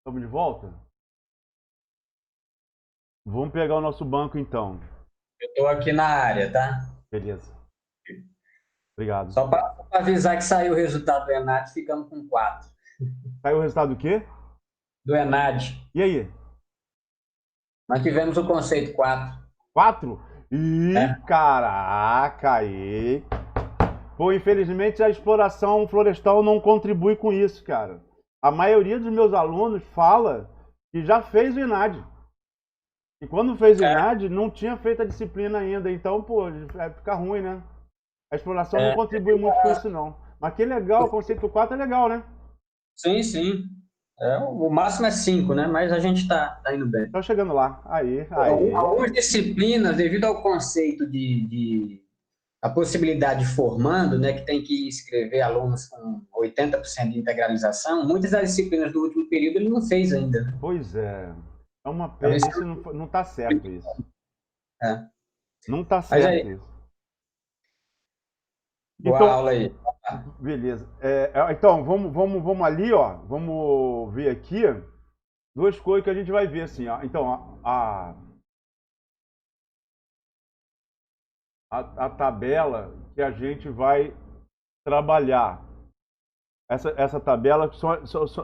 Estamos de volta? Vamos pegar o nosso banco então. Eu estou aqui na área, tá? Beleza. Obrigado. Só para avisar que saiu o resultado do Enad, ficamos com 4. Saiu o resultado do quê? Do Enad, E aí? nós tivemos o conceito 4. 4? Ih, Né? caraca, aí. Pô, infelizmente a exploração florestal não contribui com isso, cara. A maioria dos meus alunos fala que já fez o INAD. E quando fez o INAD, não tinha feito a disciplina ainda. Então, pô, fica ruim, né? A exploração não É, contribui muito com isso, não. Mas que legal, o conceito 4 é legal, né? sim, sim. O máximo é 5, né? Mas a gente tá indo bem. Tô chegando lá. Aí. Algumas disciplinas, devido ao conceito a possibilidade de formando, né, que tem que escrever alunos com 80% de integralização, muitas das disciplinas do último período ele não fez ainda, né? Pois é. É uma Então, pena. Isso não tá certo, isso. é. Não tá Mas aí, certo isso. boa Então, aula aí. beleza. Então, vamos ali, ó. Vamos ver aqui duas coisas que a gente vai ver, assim, ó. Então, a tabela que a gente vai trabalhar. Essa tabela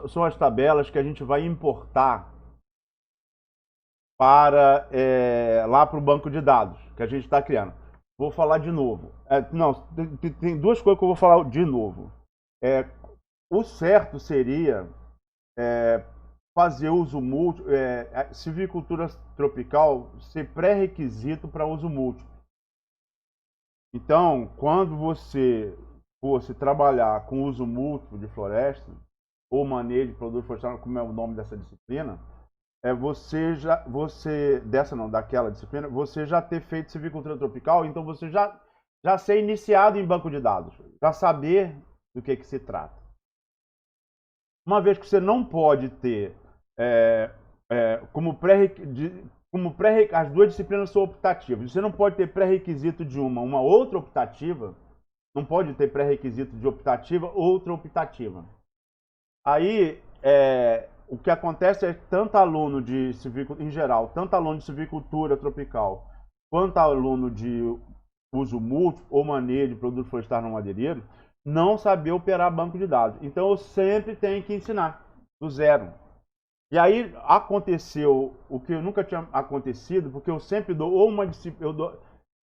são as tabelas que a gente vai importar para lá para o banco de dados que a gente está criando. Vou falar de novo. Não, tem duas coisas que eu vou falar de novo. É, o certo seria fazer uso múltiplo, silvicultura tropical ser pré-requisito para uso múltiplo. Então, quando você fosse trabalhar com uso múltiplo de floresta, ou manejo de produtos florestais, como é o nome dessa disciplina, daquela disciplina, você já ter feito silvicultura tropical, então você já ser iniciado em banco de dados, já saber do que se trata. Uma vez que você não pode ter é, como as duas disciplinas são optativas, você não pode ter pré-requisito de uma outra optativa, não pode ter pré-requisito de optativa, outra optativa. Aí, o que acontece é que tanto aluno de silvicultura, em geral, tanto aluno de silvicultura tropical, quanto aluno de uso múltiplo ou manejo de produtos florestais não madeireiros, não saber operar banco de dados. Então, eu sempre tenho que ensinar, do zero. E aí, aconteceu o que nunca tinha acontecido, porque eu sempre dou ou uma disciplina,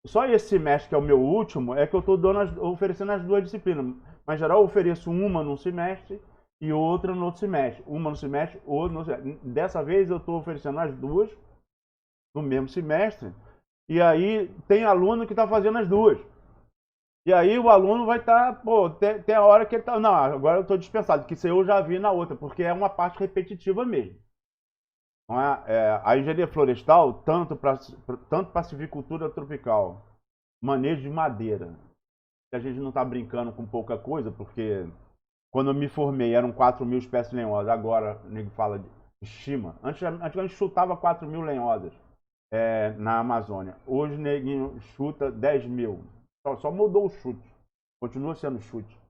só esse semestre, que é o meu último, é que eu estou oferecendo as duas disciplinas. Mas, em geral, eu ofereço uma num semestre e outra no outro semestre. Uma no semestre, outra no outro semestre. Dessa vez eu estou oferecendo as duas no mesmo semestre. E aí tem aluno que está fazendo as duas. E aí o aluno vai estar, pô, tem a hora que ele está. Não, agora eu estou dispensado, que isso eu já vi na outra, porque é uma parte repetitiva mesmo. Não é? A engenharia florestal, tanto para silvicultura tropical, manejo de madeira, que a gente não está brincando com pouca coisa, porque quando eu me formei eram 4.000 espécies lenhosas, agora o nego fala de estima. Antes a gente chutava 4.000 lenhosas na Amazônia. Hoje o neguinho chuta 10.000. Só mudou o chute. Continua sendo chute.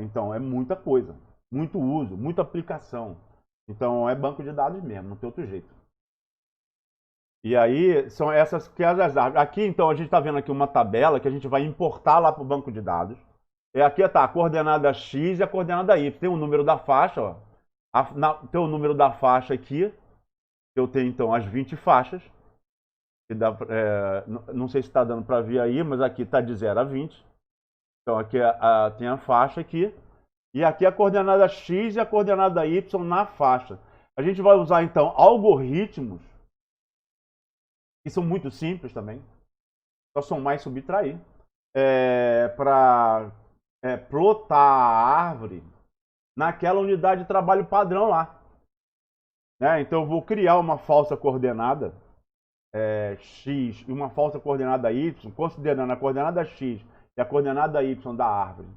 Então é muita coisa, muito uso, muita aplicação. Então é banco de dados mesmo, não tem outro jeito. E aí são essas que as árvores. Aqui então a gente está vendo aqui uma tabela que a gente vai importar lá para o banco de dados. Aqui está a coordenada X e a coordenada Y. Tem o número da faixa, ó. Tem o número da faixa aqui. Eu tenho então as 20 faixas. Que dá, não sei se está dando para ver aí, mas aqui está de 0 a 20. Então aqui tem a faixa aqui. E aqui a coordenada X e a coordenada Y na faixa. A gente vai usar então algoritmos, que são muito simples também. Só são mais subtrair. Para plotar a árvore naquela unidade de trabalho padrão lá. Né? Então eu vou criar uma falsa coordenada x e uma falsa coordenada y, considerando a coordenada x e a coordenada y da árvore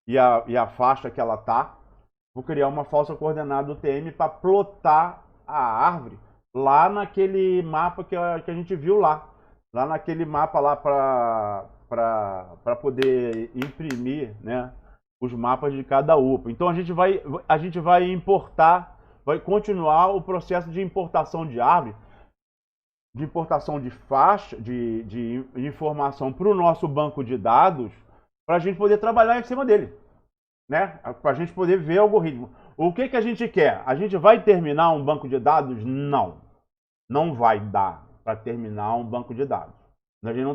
e a faixa que ela está. Vou criar uma falsa coordenada do TM para plotar a árvore lá naquele mapa que a gente viu lá. Lá naquele mapa lá para poder imprimir, né, os mapas de cada UPA. Então a gente vai importar vai continuar o processo de importação de árvore, de importação de faixa, de informação para o nosso banco de dados, para a gente poder trabalhar em cima dele, né? Para a gente poder ver o algoritmo. O que que a gente quer? A gente vai terminar um banco de dados? Não. Não vai dar para terminar um banco de dados. A gente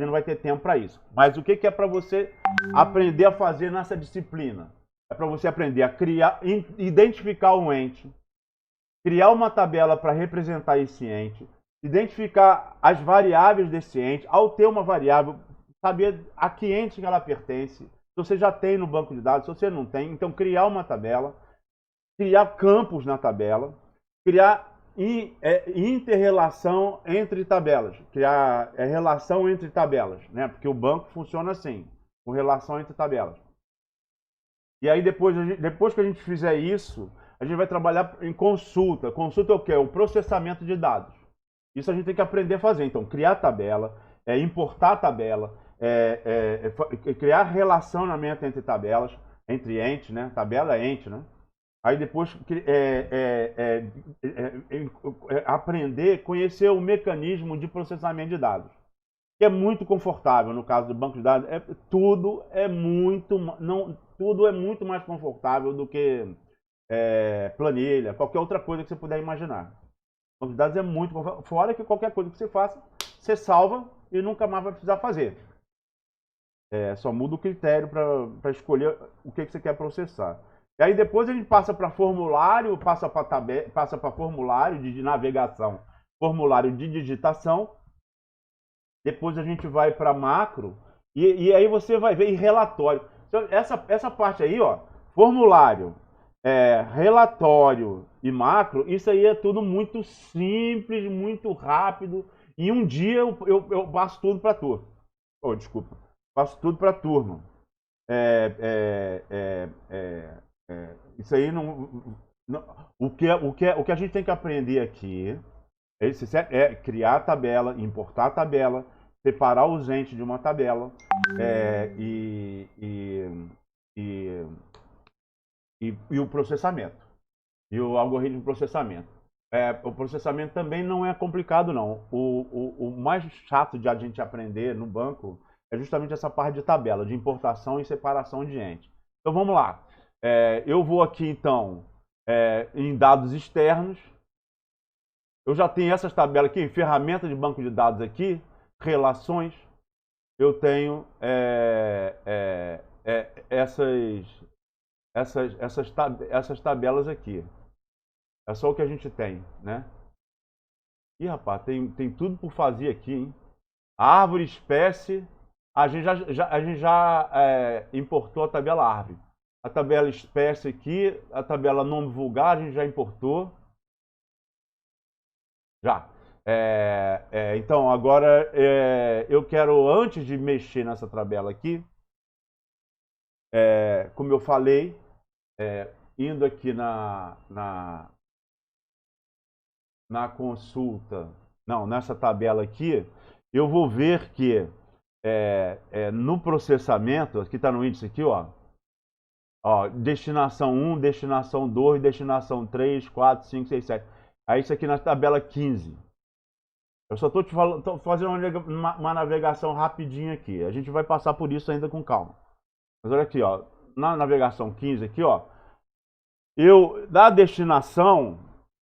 não vai ter tempo para isso. Mas o que que é para você aprender a fazer nessa disciplina? É para você aprender a criar, identificar um ente, criar uma tabela para representar esse ente, identificar as variáveis desse ente, ao ter uma variável, saber a que ente que ela pertence. Se você já tem no banco de dados, se você não tem, então criar uma tabela, criar campos na tabela, criar inter-relação entre tabelas, criar relação entre tabelas, né? Porque o banco funciona assim, com relação entre tabelas. E aí depois que a gente fizer isso, a gente vai trabalhar em consulta. Consulta é o quê? O processamento de dados. Isso a gente tem que aprender a fazer. Então, criar tabela, importar tabela, criar relacionamento entre tabelas, entre entes, né? Tabela é ente, né? Aí depois aprender, conhecer o mecanismo de processamento de dados, que é muito confortável no caso do banco de dados. Tudo é muito mais confortável do que planilha, qualquer outra coisa que você puder imaginar. O banco de dados é muito confortável, fora que qualquer coisa que você faça, você salva e nunca mais vai precisar fazer. Só muda o critério para escolher o que você quer processar. E aí depois a gente passa para formulário, passa para formulário de navegação, formulário de digitação. Depois a gente vai para macro e aí você vai ver em relatório. Então, essa parte aí, ó, formulário, relatório e macro, isso aí é tudo muito simples, muito rápido. E um dia eu passo tudo para a turma. Oh, desculpa, passo tudo para a turma. Isso aí o que a gente tem que aprender aqui é criar a tabela, importar a tabela, separar os entes de uma tabela e o processamento e o algoritmo de processamento. O processamento também não é complicado, não. O mais chato de a gente aprender no banco é justamente essa parte de tabela, de importação e separação de entes. Então vamos lá. Eu vou aqui então em dados externos. Eu já tenho essas tabelas aqui, ferramenta de banco de dados aqui, relações. Eu tenho essas tabelas aqui. É só o que a gente tem, né? Ih, rapaz, tem tudo por fazer aqui, hein? Árvore, espécie. A gente já importou a tabela árvore. A tabela espécie aqui, a tabela nome vulgar, a gente já importou. Já. Então, agora eu quero, antes de mexer nessa tabela aqui, como eu falei, indo aqui na consulta, não, nessa tabela aqui, eu vou ver que no processamento, aqui está no índice aqui, ó, destinação 1, destinação 2, destinação 3, 4, 5, 6, 7. Aí isso aqui na tabela 15. Eu só estou fazendo uma navegação rapidinha aqui. A gente vai passar por isso ainda com calma. Mas olha aqui, ó, na navegação 15 aqui, ó, da destinação,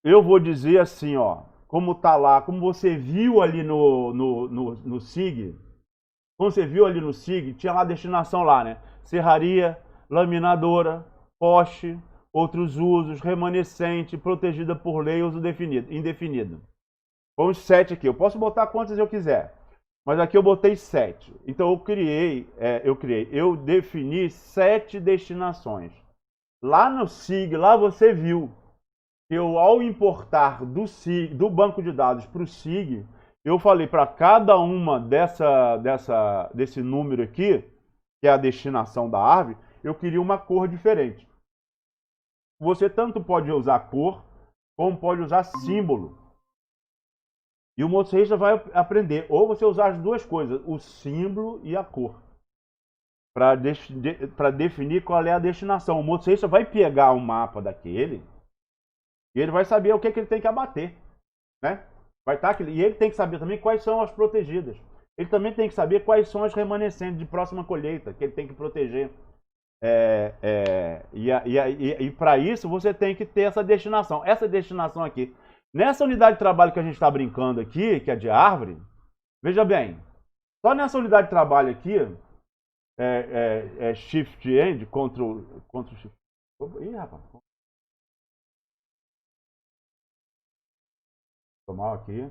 eu vou dizer assim, ó, como tá lá, como você viu ali no SIG, como você viu ali no SIG, tinha lá a destinação lá, né? Serraria, laminadora, poste, outros usos, remanescente, protegida por lei, uso indefinido. Vamos 7 aqui. Eu posso botar quantas eu quiser, mas aqui eu botei 7. Então eu defini 7 destinações. Lá no SIG, lá você viu que eu, ao importar do banco de dados para o SIG, eu falei para cada uma desse número aqui, que é a destinação da árvore, eu queria uma cor diferente. Você tanto pode usar cor, como pode usar símbolo. E o motorista vai aprender, ou você usar as duas coisas, o símbolo e a cor, para definir qual é a destinação. O motorista vai pegar o mapa daquele E ele vai saber o que ele tem que abater, né? Vai estar aqui, e ele tem que saber também quais são as protegidas. Ele também tem que saber quais são as remanescentes de próxima colheita, que ele tem que proteger. E para isso você tem que ter essa destinação. Essa destinação aqui. Nessa unidade de trabalho que a gente está brincando aqui, que é de árvore, veja bem, só nessa unidade de trabalho aqui, Shift End, Ctrl Shift. Ih, rapaz. Mal aqui.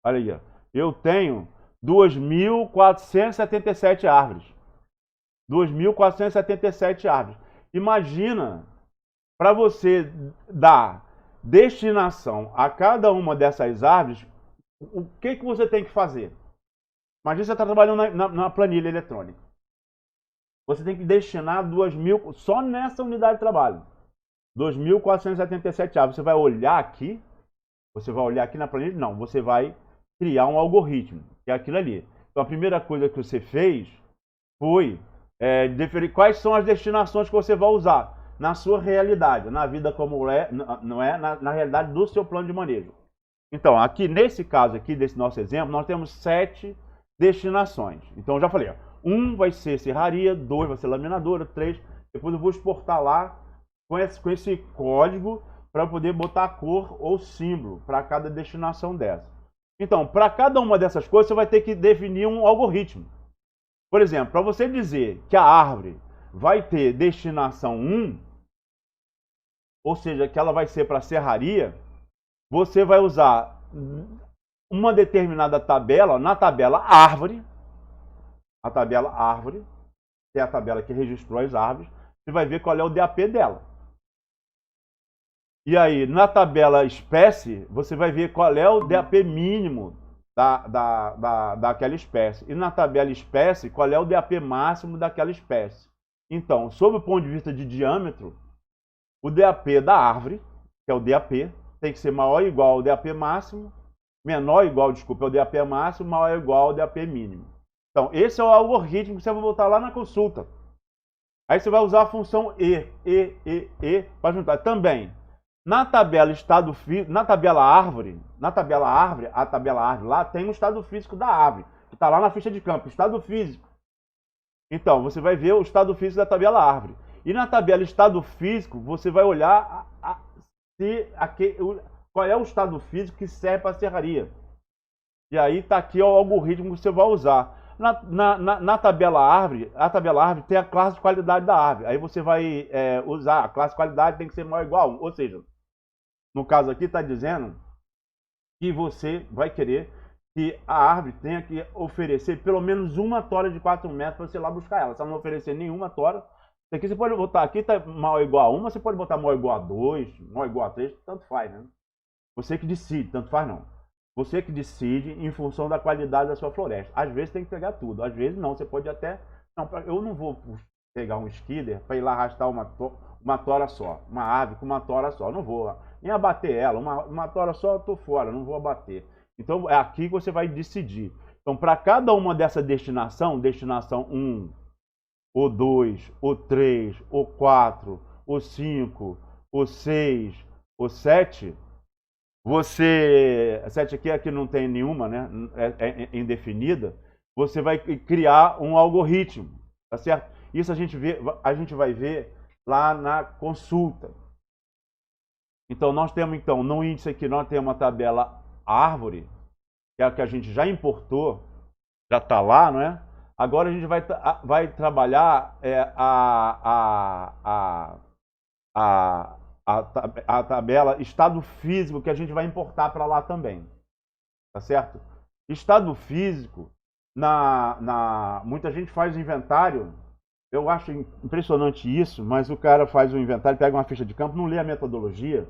Olha aí, ó. Eu tenho 2.477 árvores. 2.477 árvores. Imagina, para você dar destinação a cada uma dessas árvores, o que você tem que fazer? Imagina você está trabalhando na planilha eletrônica. Você tem que destinar 2.000, só nessa unidade de trabalho. 2.477 árvores. Você vai olhar aqui na planilha? Não, você vai criar um algoritmo, que é aquilo ali. Então a primeira coisa que você fez foi definir quais são as destinações que você vai usar na sua realidade, na vida como é, não é na realidade do seu plano de manejo. Então, aqui nesse caso aqui, desse nosso exemplo, nós temos 7 destinações. Então, eu já falei, 1 vai ser serraria, 2 vai ser laminadora, 3, depois eu vou exportar lá com esse código para poder botar a cor ou símbolo para cada destinação dessa. Então, para cada uma dessas coisas, você vai ter que definir um algoritmo. Por exemplo, para você dizer que a árvore vai ter destinação 1, ou seja, que ela vai ser para serraria, você vai usar uma determinada tabela, na tabela árvore, a tabela árvore, que é a tabela que registrou as árvores, você vai ver qual é o DAP dela. E aí, na tabela espécie, você vai ver qual é o DAP mínimo daquela espécie. E na tabela espécie, qual é o DAP máximo daquela espécie. Então, sob o ponto de vista de diâmetro, o DAP da árvore, que é o DAP, tem que ser maior ou igual ao DAP máximo, menor ou igual, desculpa, ao DAP máximo, maior ou igual ao DAP mínimo. Então, esse é o algoritmo que você vai botar lá na consulta. Aí você vai usar a função E para juntar. Também, na tabela estado físico, na tabela árvore, a tabela árvore lá tem o estado físico da árvore, que está lá na ficha de campo, estado físico. Então, você vai ver o estado físico da tabela árvore. E na tabela estado físico, você vai olhar qual é o estado físico que serve para a serraria. E aí está aqui o algoritmo que você vai usar. Na tabela árvore, a tabela árvore tem a classe de qualidade da árvore. Aí você vai usar, a classe de qualidade tem que ser maior ou igual a 1. Ou seja, no caso aqui está dizendo que você vai querer que a árvore tenha que oferecer pelo menos uma tora de 4 metros para você ir lá buscar ela. Se ela não oferecer nenhuma tora, aqui você pode botar, aqui está maior ou igual a 1, você pode botar maior ou igual a 2, maior ou igual a 3, tanto faz, né? Você que decide, tanto faz não. Você que decide em função da qualidade da sua floresta. Às vezes tem que pegar tudo, às vezes não. Você pode até... Não, eu não vou pegar um skidder para ir lá arrastar uma tora só. Uma ave com uma tora só. Eu não vou nem abater ela. Uma tora só eu estou fora, não vou abater. Então é aqui que você vai decidir. Então para cada uma dessa destinação 1, o 2, o 3, o 4, o 5, o 6, o 7... Você, 7 aqui não tem nenhuma, né? É indefinida. Você vai criar um algoritmo, tá certo? Isso a gente vai ver lá na consulta. Então nós temos no índice aqui nós temos uma tabela árvore, que é a que a gente já importou, já está lá, não é? Agora a gente vai trabalhar a tabela estado físico que a gente vai importar para lá também, tá certo? Estado físico, muita gente faz inventário, eu acho impressionante isso, mas o cara faz o inventário, pega uma ficha de campo, não lê a metodologia,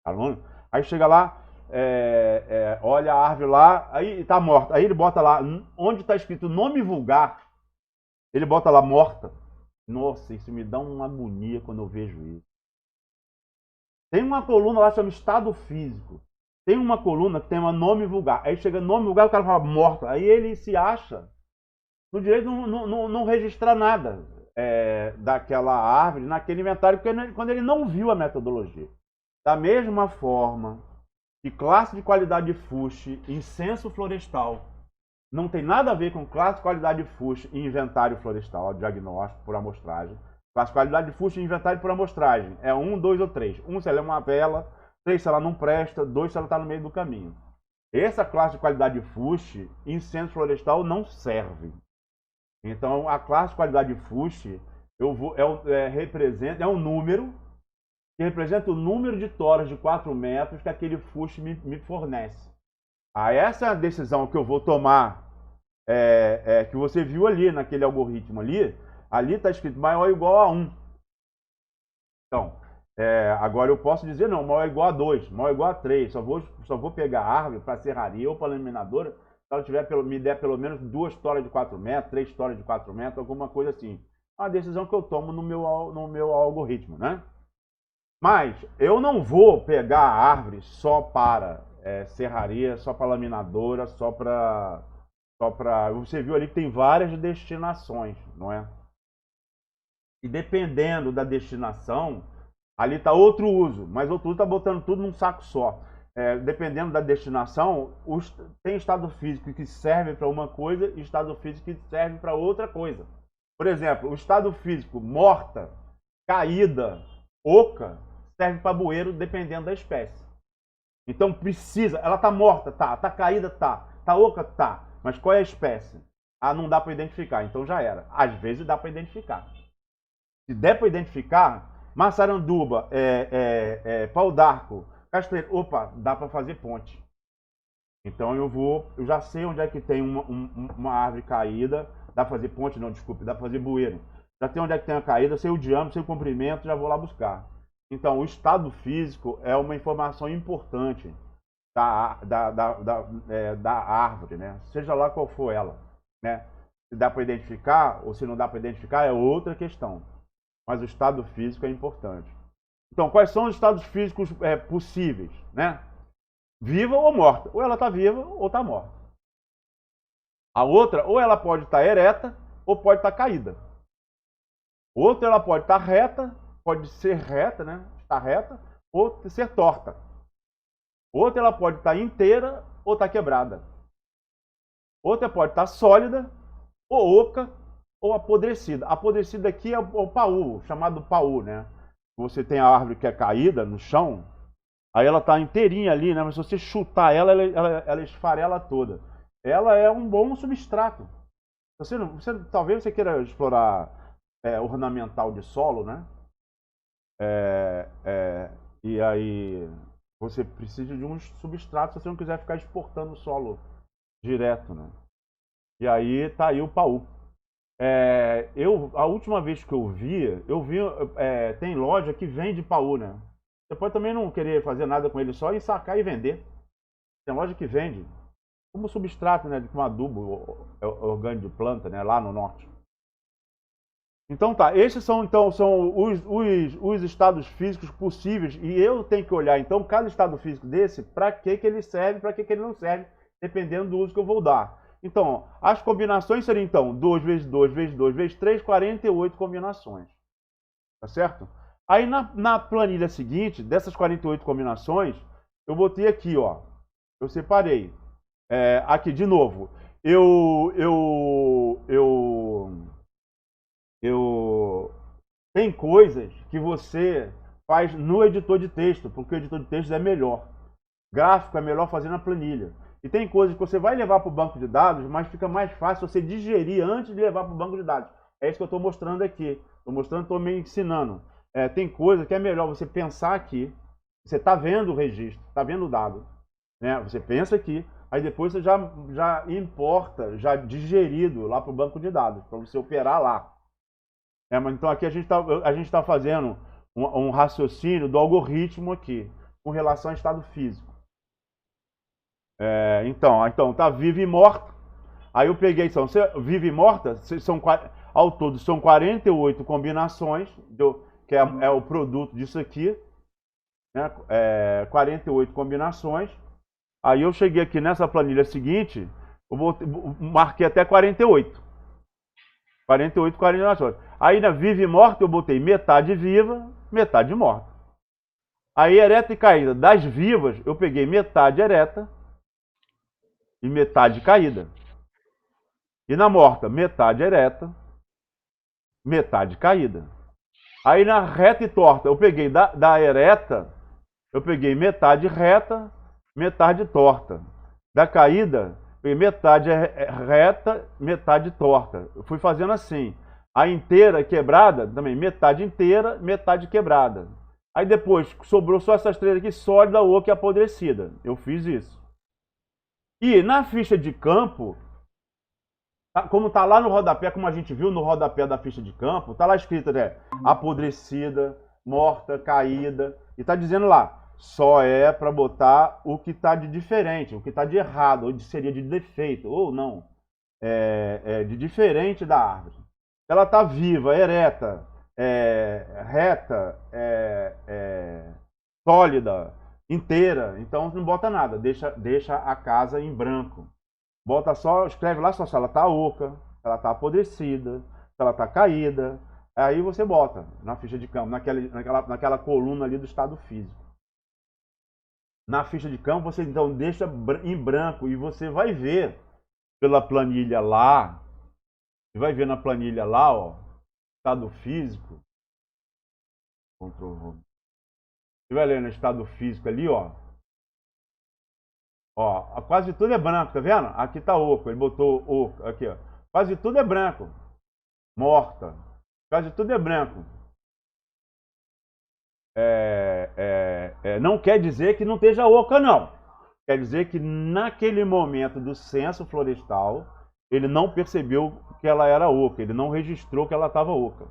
aluno, aí chega lá, olha a árvore lá, aí está morta, aí ele bota lá, onde está escrito nome vulgar, ele bota lá morta. Nossa, isso me dá uma agonia quando eu vejo isso. Tem uma coluna lá que chama estado físico. Tem uma coluna que tem um nome vulgar. Aí chega nome vulgar, o cara fala morta. Aí ele se acha no direito de não registrar nada daquela árvore naquele inventário, quando ele não viu a metodologia. Da mesma forma que classe de qualidade de fuste em censo florestal não tem nada a ver com classe de qualidade de fuste em inventário florestal, diagnóstico por amostragem. Classe de qualidade de fuste em inventário por amostragem é 1, 2 ou 3. 1 se ela é uma vela, 3 se ela não presta, 2 se ela está no meio do caminho. Essa classe de qualidade de fuste em censo florestal não serve. Então, a classe de qualidade de fuste é um número que representa o número de toras de 4 metros que aquele fuste me fornece. Essa é a decisão que eu vou tomar, que você viu ali naquele algoritmo ali está escrito maior ou igual a 1. Então, agora eu posso dizer não, maior ou igual a 2, maior ou igual a 3, só vou pegar a árvore para serraria ou para laminadora se ela me der pelo menos 2 toras de 4 metros, 3 toras de 4 metros, alguma coisa assim. É uma decisão que eu tomo no meu algoritmo, né? Mas eu não vou pegar a árvore só para serraria, só para laminadora, só para... Você viu ali que tem várias destinações, não é? E dependendo da destinação, ali está outro uso, mas outro uso está botando tudo num saco só. Dependendo da destinação, tem estado físico que serve para uma coisa e estado físico que serve para outra coisa. Por exemplo, o estado físico morta, caída, oca, serve para bueiro dependendo da espécie. Então precisa, ela está morta, tá caída, tá oca, tá, mas qual é a espécie? Não dá para identificar, então já era. Às vezes dá para identificar. Se der para identificar, maçaranduba, pau d'arco, castanheira, opa, dá para fazer ponte. Então eu já sei onde é que tem uma árvore caída, dá para fazer ponte, não, desculpe, dá para fazer bueiro. Já sei onde é que tem a caída, sei o diâmetro, sei o comprimento, já vou lá buscar. Então o estado físico é uma informação importante da árvore, né? Seja lá qual for ela, né? Se dá para identificar ou se não dá para identificar é outra questão. Mas o estado físico é importante. Então, quais são os estados físicos possíveis, né? Viva ou morta. Ou ela está viva ou está morta. A outra, ou ela pode estar ereta ou pode estar caída. Outra, ela pode estar reta, pode ser reta, né? Estar reta, ou ser torta. Outra, ela pode estar inteira ou estar quebrada. Outra pode estar sólida, ou oca, ou apodrecida. Apodrecida aqui é o paú, chamado paú, né? Você tem a árvore que é caída no chão, aí ela está inteirinha ali, né? Mas se você chutar ela esfarela toda. Ela é um bom substrato. Talvez você queira explorar ornamental de solo, né? E aí você precisa de um substrato se você não quiser ficar exportando o solo direto, né? E aí tá aí o paú. A última vez que eu vi, tem loja que vende paú, né? Você pode também não querer fazer nada com ele, só ir sacar e vender. Tem loja que vende como substrato, né, com adubo orgânico de planta, né, lá no norte. Então tá, esses são os estados físicos possíveis e eu tenho que olhar então cada estado físico desse, para que ele serve, para que ele não serve, dependendo do uso que eu vou dar. Então, as combinações seriam então 2 vezes 2 vezes 2 vezes 3, 48 combinações. Tá certo? Aí na planilha seguinte, dessas 48 combinações, eu botei aqui, ó. Eu separei. Aqui, de novo. Tem coisas que você faz no editor de texto, porque o editor de texto é melhor. Gráfico é melhor fazer na planilha. E tem coisas que você vai levar para o banco de dados, mas fica mais fácil você digerir antes de levar para o banco de dados. É isso que eu estou mostrando aqui. Estou me ensinando. Tem coisa que é melhor você pensar aqui. Você está vendo o registro, está vendo o dado. Né? Você pensa aqui, aí depois você já importa, já digerido lá para o banco de dados, para você operar lá. Mas então aqui a gente está fazendo um raciocínio do algoritmo aqui, com relação ao estado físico. Então tá viva e morta. Aí eu peguei, viva e morta, ao todo são 48 combinações, que é o produto disso aqui, né? 48 combinações. Aí eu cheguei aqui nessa planilha seguinte, marquei até 48. 48 combinações. Aí na viva e morta eu botei metade viva, metade morta. Aí, ereta e caída. Das vivas, eu peguei metade ereta e metade caída. E na morta, metade ereta, metade caída. Aí na reta e torta, eu peguei da ereta, eu peguei metade reta, metade torta. Da caída, peguei metade reta, metade torta. Eu fui fazendo assim. A inteira quebrada, também metade inteira, metade quebrada. Aí depois sobrou só essas três aqui, sólida, oca e apodrecida. Eu fiz isso. E na ficha de campo, como tá lá no rodapé, como a gente viu no rodapé da ficha de campo, tá lá escrito, né? Apodrecida, morta, caída. E tá dizendo lá, só é para botar o que tá de diferente, o que tá de errado, ou seria de defeito, ou não. De diferente da árvore. Ela tá viva, ereta, reta, sólida, inteira. Então não bota nada, deixa a casa em branco. Bota só, escreve lá só se ela tá oca, se ela tá apodrecida, se ela tá caída. Aí você bota na ficha de campo, naquela coluna ali do estado físico. Na ficha de campo você então deixa em branco e você vai ver pela planilha lá, você vai ver na planilha lá, ó, estado físico. Ctrl. Você vai ler no estado físico ali, ó. Ó, quase tudo é branco, tá vendo? Aqui tá oco, ele botou oco, aqui, ó. Quase tudo é branco. Morta. Quase tudo é branco. Não quer dizer que não esteja oca, não. Quer dizer que naquele momento do censo florestal, ele não percebeu que ela era oca, ele não registrou que ela estava oca.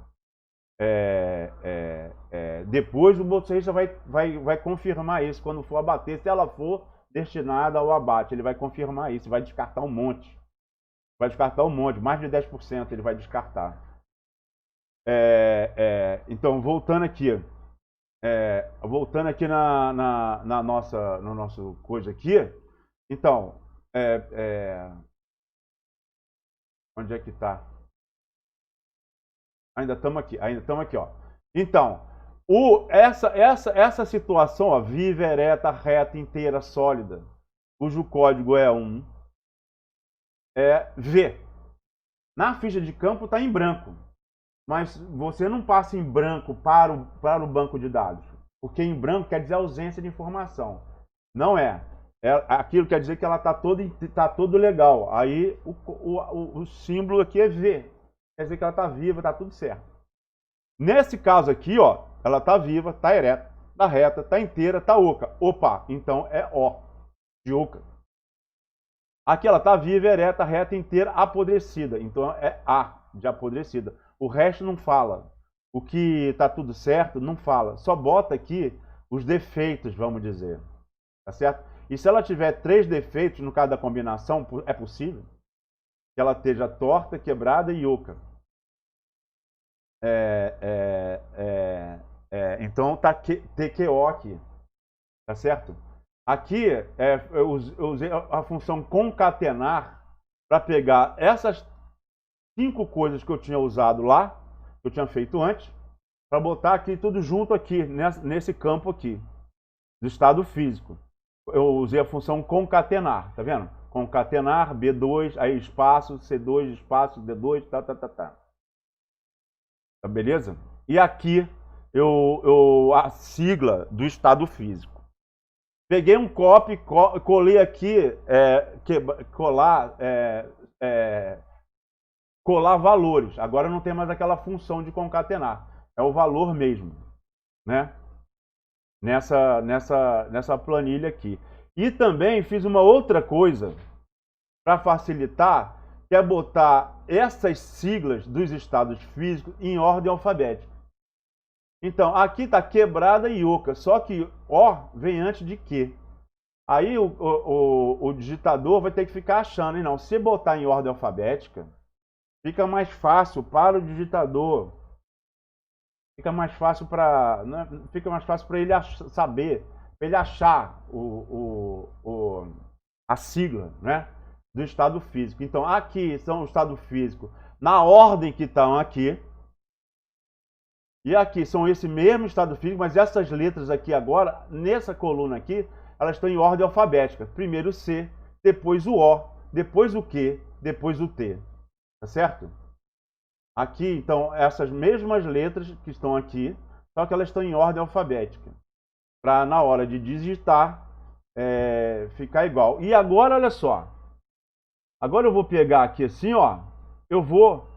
Depois o motorista vai confirmar isso quando for abater, se ela for destinada ao abate, ele vai confirmar isso, vai descartar um monte. Vai descartar um monte, mais de 10% ele vai descartar. Então, voltando aqui na nossa coisa aqui, então, onde é que está? Ainda estamos aqui, ó. Então, essa situação, ó, viva, ereta, reta, inteira, sólida, cujo código é 1, V. Na ficha de campo está em branco, mas você não passa em branco para o banco de dados, porque em branco quer dizer ausência de informação. Não é. Aquilo quer dizer que ela está todo legal. Aí o símbolo aqui é V. Quer dizer que ela está viva, está tudo certo. Nesse caso aqui, ó, ela está viva, está ereta, está reta, está inteira, está oca. Opa, então é O, de oca. Aqui ela está viva, ereta, reta, inteira, apodrecida. Então é A, de apodrecida. O resto não fala. O que está tudo certo, não fala. Só bota aqui os defeitos, vamos dizer. Tá certo? E se ela tiver 3 defeitos no caso da combinação, é possível que ela esteja torta, quebrada e oca. Então tá TQO aqui. Tá certo? Aqui eu usei a função concatenar para pegar essas 5 coisas que eu tinha usado lá, que eu tinha feito antes, para botar aqui tudo junto aqui, nesse campo aqui, do estado físico. Eu usei a função concatenar, tá vendo? Concatenar, B2, aí espaço, C2, espaço, D2, tá. Tá beleza? E aqui, a sigla do estado físico. Peguei um copy, colei aqui, colar valores. Agora não tem mais aquela função de concatenar. É o valor mesmo, né? Nessa planilha aqui. E também fiz uma outra coisa para facilitar, que é botar essas siglas dos estados físicos em ordem alfabética. Então, aqui está quebrada e oca, só que O vem antes de Q. Aí o digitador vai ter que ficar achando, hein? Não, se botar em ordem alfabética, fica mais fácil para o digitador. Fica mais fácil para ele saber, para ele achar a sigla, né, do estado físico. Então, aqui são o estado físico na ordem que estão aqui. E aqui são esse mesmo estado físico, mas essas letras aqui agora, nessa coluna aqui, elas estão em ordem alfabética. Primeiro o C, depois o O, depois o Q, depois o T. Tá certo? Aqui, então, essas mesmas letras que estão aqui, só que elas estão em ordem alfabética. Para na hora de digitar, ficar igual. E agora, olha só. Agora eu vou pegar aqui assim, ó. Eu vou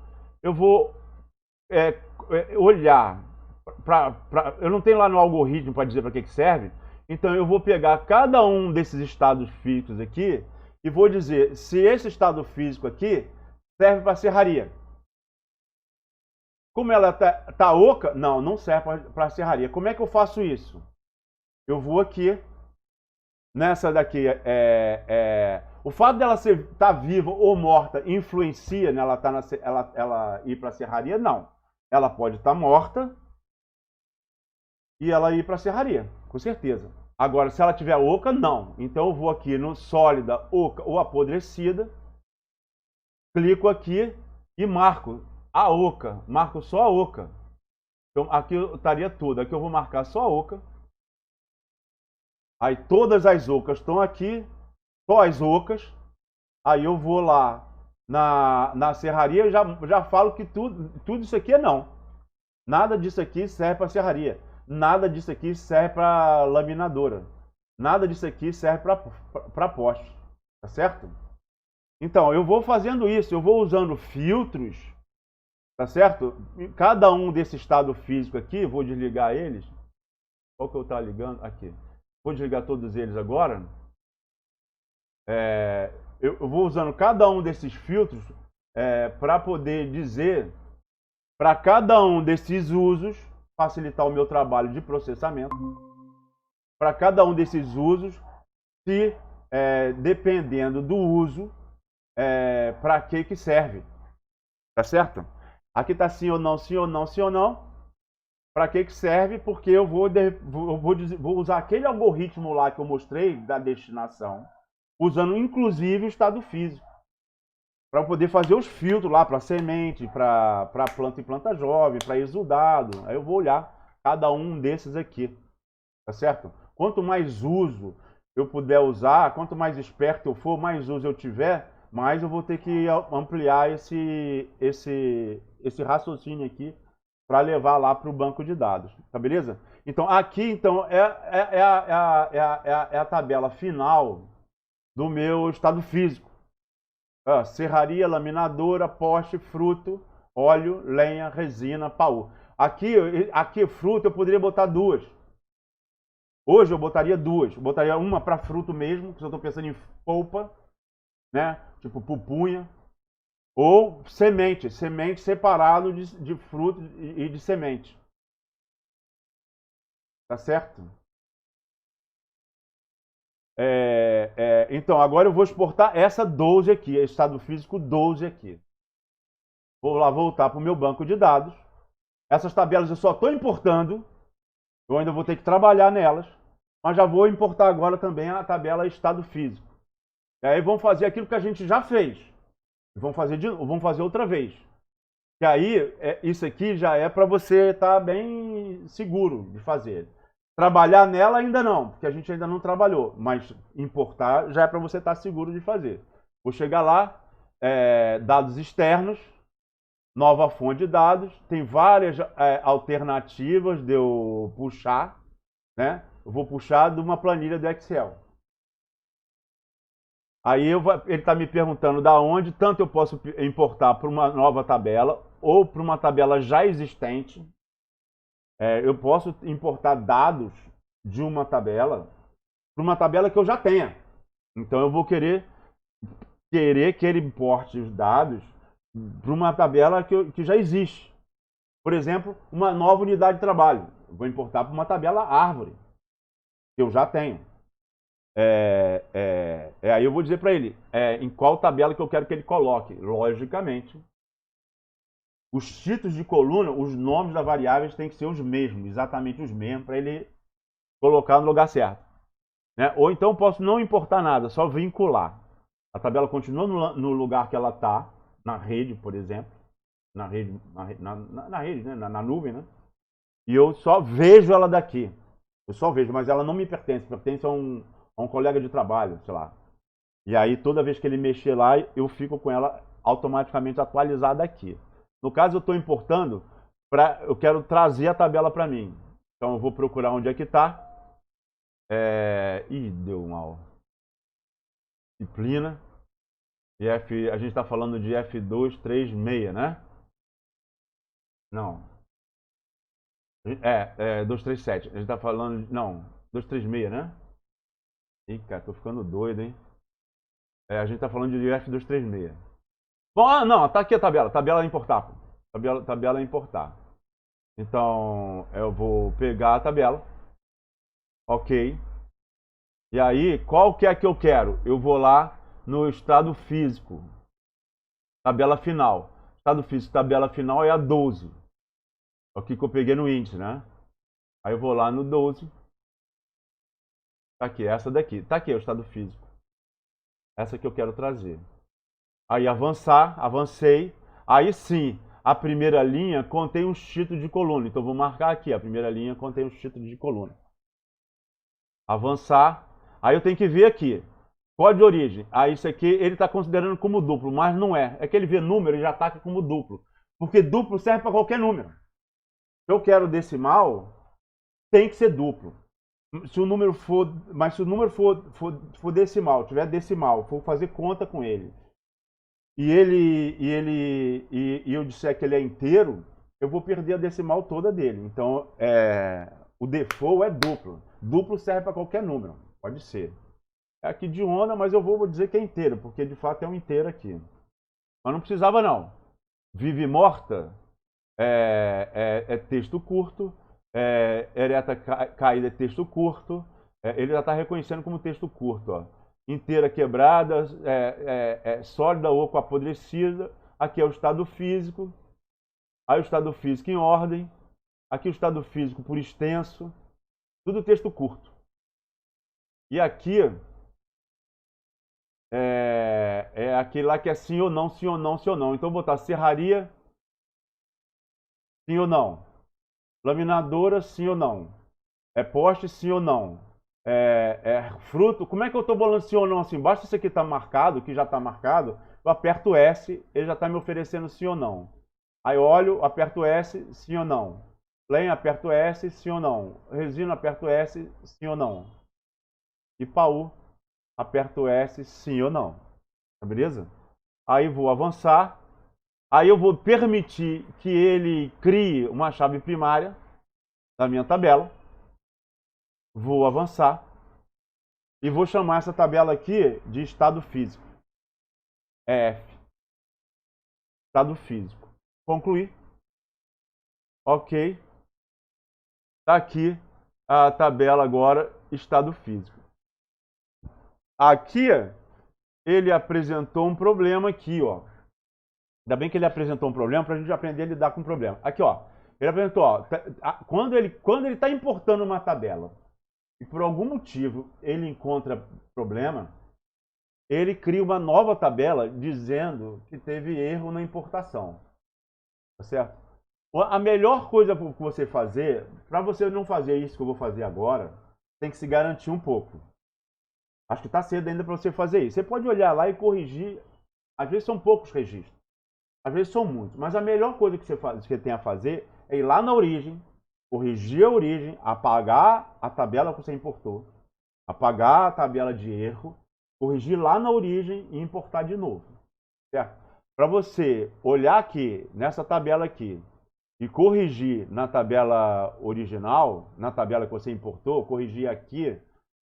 olhar eu não tenho lá no algoritmo para dizer para que serve. Então eu vou pegar cada um desses estados físicos aqui e vou dizer se esse estado físico aqui serve para serraria. Como ela tá oca, não serve para serraria. Como é que eu faço isso? Eu vou aqui nessa daqui, o fato dela estar viva ou morta influencia nela ela ir para a serraria? Não. Ela pode estar morta e ela ir para a serraria, com certeza. Agora, se ela tiver oca, não. Então eu vou aqui no sólida, oca ou apodrecida, clico aqui e marco a oca, marco só a oca. Então aqui eu estaria tudo, aqui eu vou marcar só a oca. Aí todas as ocas estão aqui, só as ocas. Aí eu vou lá na serraria e já falo que tudo isso aqui é não. Nada disso aqui serve para serraria. Nada disso aqui serve para laminadora. Nada disso aqui serve para poste. Tá certo? Então, eu vou fazendo isso. Eu vou usando filtros. Tá certo? Cada um desse estado físico aqui, vou desligar eles. Qual que eu estou ligando? Aqui. Vou desligar todos eles agora. Eu vou usando cada um desses filtros para poder dizer para cada um desses usos, facilitar o meu trabalho de processamento. Para cada um desses usos, se dependendo do uso, para que serve. Tá certo? Aqui está sim ou não, sim ou não, sim ou não. Para que serve? Porque eu vou usar aquele algoritmo lá que eu mostrei da destinação, usando inclusive o estado físico, para poder fazer os filtros lá para semente, para planta e planta jovem, para exudado. Aí eu vou olhar cada um desses aqui, tá certo? Quanto mais uso eu puder usar, quanto mais esperto eu for, mais uso eu tiver, mais eu vou ter que ampliar esse raciocínio aqui para levar lá para o banco de dados, tá beleza? Então aqui então é a tabela final do meu estado físico. Serraria, laminadora, poste, fruto, óleo, lenha, resina, paú. Aqui fruto eu poderia botar duas. Hoje eu botaria duas. Eu botaria uma para fruto mesmo, que eu estou pensando em polpa, né? Tipo pupunha. Ou semente separado de fruto e de semente. Tá certo? Então, agora eu vou exportar essa 12 aqui, estado físico 12 aqui. Vou lá voltar para o meu banco de dados. Essas tabelas eu só estou importando. Eu ainda vou ter que trabalhar nelas. Mas já vou importar agora também a tabela estado físico. E aí vamos fazer aquilo que a gente já fez. Vamos fazer outra vez. E aí, isso aqui já é para você estar bem seguro de fazer. Trabalhar nela ainda não, porque a gente ainda não trabalhou. Mas importar já é para você estar seguro de fazer. Vou chegar lá, dados externos, nova fonte de dados. Tem várias alternativas de eu puxar, né? Eu vou puxar de uma planilha do Excel. Aí ele está me perguntando da onde, tanto eu posso importar para uma nova tabela ou para uma tabela já existente. Eu posso importar dados de uma tabela para uma tabela que eu já tenha. Então eu vou querer que ele importe os dados para uma tabela que já existe. Por exemplo, uma nova unidade de trabalho. Eu vou importar para uma tabela árvore, que eu já tenho. Aí eu vou dizer para ele em qual tabela que eu quero que ele coloque. Logicamente, os títulos de coluna, os nomes das variáveis têm que ser os mesmos, exatamente os mesmos, para ele colocar no lugar certo. Né? Ou então posso não importar nada, só vincular. A tabela continua no lugar que ela está, na rede, por exemplo. Na rede, né? Na nuvem, né? e eu só vejo ela daqui. Eu só vejo, mas ela não me pertence. Pertence a um colega de trabalho, sei lá. E aí, toda vez que ele mexer lá, eu fico com ela automaticamente atualizada aqui. No caso, eu estou importando, eu quero trazer a tabela para mim. Então, eu vou procurar onde é que está. Ih, deu mal. Disciplina. E a gente está falando de F236, né? Não. 237. A gente está falando. Não, 236, né? Ih, cara, tô ficando doido, hein? A gente está falando de F236. Bom, não, tá aqui a tabela. Tabela é importar. Pô. Tabela é importar. Então, eu vou pegar a tabela. Ok. E aí, qual que é que eu quero? Eu vou lá no estado físico. Tabela final. Estado físico, tabela final é a 12. Aqui que eu peguei no índice, né? Aí eu vou lá no 12. Tá aqui, essa daqui. Tá aqui o estado físico. Essa que eu quero trazer. Aí avançar, avancei. Aí sim, a primeira linha contém os títulos de coluna. Então eu vou marcar aqui, a primeira linha contém os títulos de coluna. Avançar. Aí eu tenho que ver aqui. Código de origem. Aí isso aqui ele está considerando como duplo, mas não é. É que ele vê número e já ataca como duplo. Porque duplo serve para qualquer número. Se eu quero decimal, tem que ser duplo. Se o número for, mas se o número for decimal, tiver decimal, for fazer conta com ele, e eu disser que ele é inteiro, eu vou perder a decimal toda dele. Então, o default é duplo. Duplo serve para qualquer número, pode ser. É aqui de onda, mas eu vou dizer que é inteiro, porque de fato é um inteiro aqui. Mas não precisava não. Viva e morta é texto curto, ereta caída é texto curto, ele já está reconhecendo como texto curto. Ó. Inteira quebrada, sólida ou oco apodrecida, aqui é o estado físico, aí o estado físico em ordem, aqui o estado físico por extenso, tudo texto curto. E aqui aquele lá que é sim ou não, sim ou não, sim ou não. Então eu vou botar serraria, sim ou não. Laminadora, sim ou não. Poste, sim ou não. Fruto, como é que eu estou bolando sim ou não assim? Basta isso aqui estar marcado, que já está marcado, eu aperto S, ele já está me oferecendo sim ou não. Aí olho, aperto S, sim ou não. Lenha, aperto S, sim ou não. Resina, aperto S, sim ou não. E pau, aperto S, sim ou não. Tá beleza? Aí vou avançar. Aí eu vou permitir que ele crie uma chave primária da minha tabela. Vou avançar. E vou chamar essa tabela aqui de estado físico. F. Estado físico. Concluir. Ok. Está aqui a tabela agora, estado físico. Aqui ele apresentou um problema aqui, ó. Ainda bem que ele apresentou um problema para a gente aprender a lidar com o problema. Aqui, ó. Ele apresentou, ó, quando ele está importando uma tabela e por algum motivo ele encontra problema, ele cria uma nova tabela dizendo que teve erro na importação. Tá certo? A melhor coisa para você fazer, para você não fazer isso que eu vou fazer agora, tem que se garantir um pouco. Acho que está cedo ainda para você fazer isso. Você pode olhar lá e corrigir. Às vezes são poucos registros. Às vezes são muitos. Mas a melhor coisa que você tem a fazer é ir lá na origem, corrigir a origem, apagar a tabela que você importou, apagar a tabela de erro, corrigir lá na origem e importar de novo. Certo? Para você olhar aqui, nessa tabela aqui, e corrigir na tabela original, na tabela que você importou, corrigir aqui,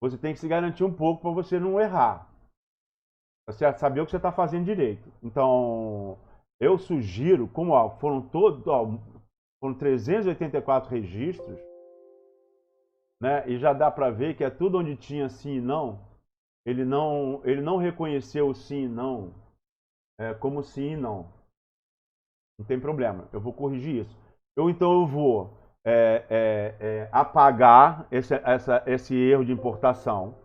você tem que se garantir um pouco para você não errar. Tá certo? Saber o que você está fazendo direito. Então, eu sugiro, como foram 384 registros, né? E já dá para ver que é tudo onde tinha sim e não. Ele não reconheceu o sim e não como sim e não. Não tem problema, eu vou corrigir isso. Então eu vou apagar esse erro de importação.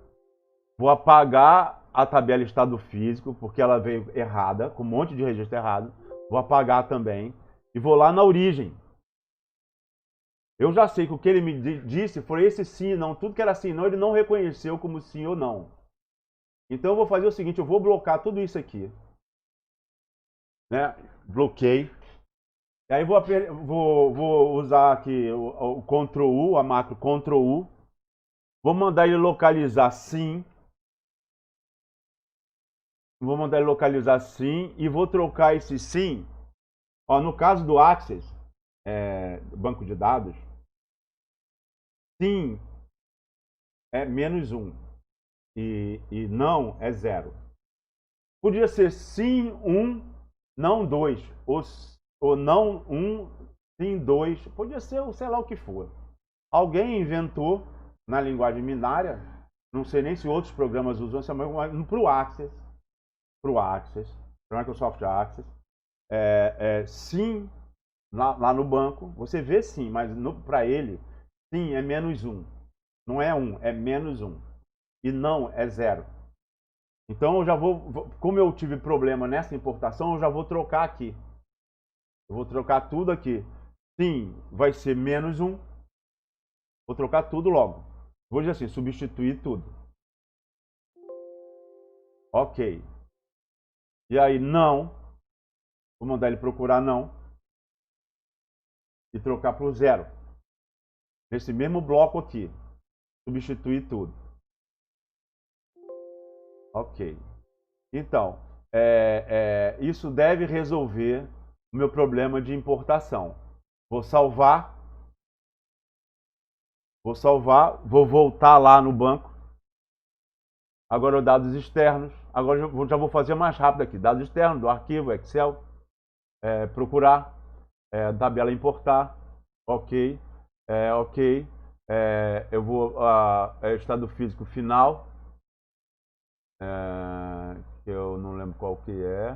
Vou apagar a tabela estado físico, porque ela veio errada, com um monte de registro errado. Vou apagar também. E vou lá na origem. Eu já sei que o que ele me disse foi esse sim e não. Tudo que era sim e não, ele não reconheceu como sim ou não. Então eu vou fazer o seguinte, eu vou bloquear tudo isso aqui. Né? Bloqueei. E aí vou usar aqui o Ctrl U, a macro Ctrl U. Vou mandar ele localizar sim. Vou mandar ele localizar sim e vou trocar esse sim. Ó, no caso do Access, banco de dados, sim é -1 e não é 0. Podia ser sim 1, não 2, ou não 1, sim 2. Podia ser, sei lá o que for. Alguém inventou na linguagem binária, não sei nem se outros programas usam essa, mas para o Access, para Microsoft Access, sim, lá no banco, você vê sim, mas para ele, sim é -1. Não é 1, é -1. E não é 0. Então eu já como eu tive problema nessa importação, eu já vou trocar aqui. Eu vou trocar tudo aqui. Sim, vai ser -1. Vou trocar tudo logo. Vou dizer assim, substituir tudo. Ok. E aí, não. Vou mandar ele procurar não. E trocar por 0. Nesse mesmo bloco aqui. Substituir tudo. Ok. Então, isso deve resolver o meu problema de importação. Vou salvar. Vou voltar lá no banco. Agora os dados externos. Agora já vou fazer mais rápido aqui. Dados externos do arquivo, Excel. Procurar. Tabela importar. Ok. Ok. Eu vou. Estado físico final. Que eu não lembro qual que é.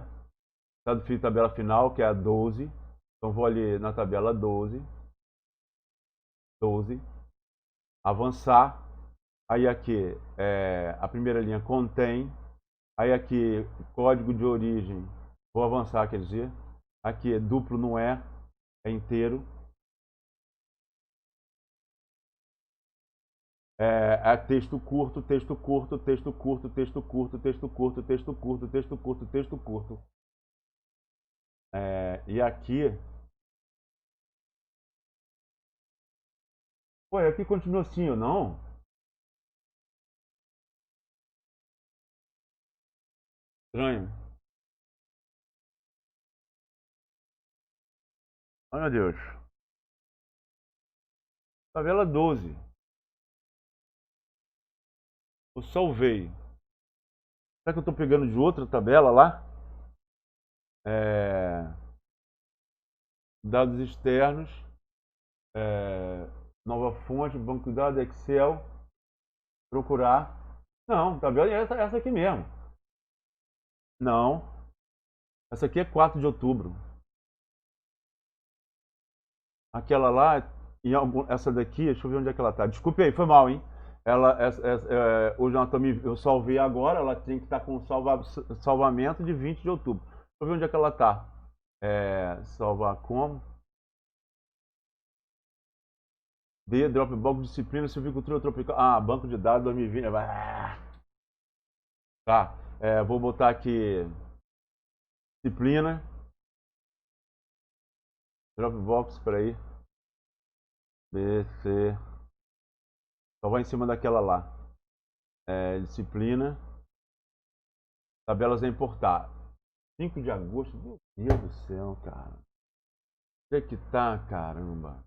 Estado físico tabela final, que é a 12. Então vou ali na tabela 12. 12. Avançar. Aí aqui a primeira linha contém. Aí aqui código de origem. Vou avançar, quer dizer. Aqui duplo não é inteiro. Texto curto, texto curto, texto curto, texto curto, texto curto, texto curto, texto curto, texto curto. E aqui. Pô, aqui continua assim ou não? Estranho. Ai, meu Deus. Tabela 12. Eu salvei. Será que eu estou pegando de outra tabela lá? Dados externos. Nova fonte, banco de dados, Excel. Procurar. Não, tabela é essa aqui mesmo. Não. Essa aqui é 4 de outubro. Aquela lá, essa daqui, deixa eu ver onde é que ela tá. Desculpe aí, foi mal, hein? O Jonathan, eu salvei agora, ela tem que estar com salvamento de 20 de outubro. Deixa eu ver onde é que ela tá. Salvar como? Dropbox, disciplina, silvicultura tropical. Banco de dados 2020. Tá, vou botar aqui disciplina. Dropbox, peraí. BC. Só vai em cima daquela lá. Disciplina. Tabelas a importar. 5 de agosto. Meu Deus do céu, cara. Onde é que tá, caramba?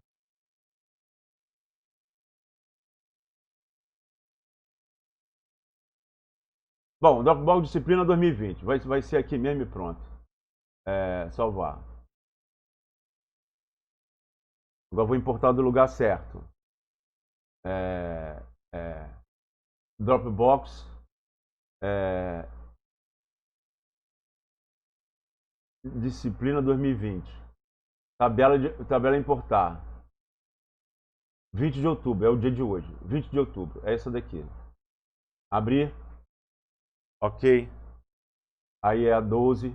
Bom, Dropbox Disciplina 2020. Vai ser aqui mesmo e pronto. Salvar. Agora vou importar do lugar certo. Dropbox. Disciplina 2020. Tabela importar. 20 de outubro, é o dia de hoje. 20 de outubro, é essa daqui. Abrir. Ok. Aí é a 12.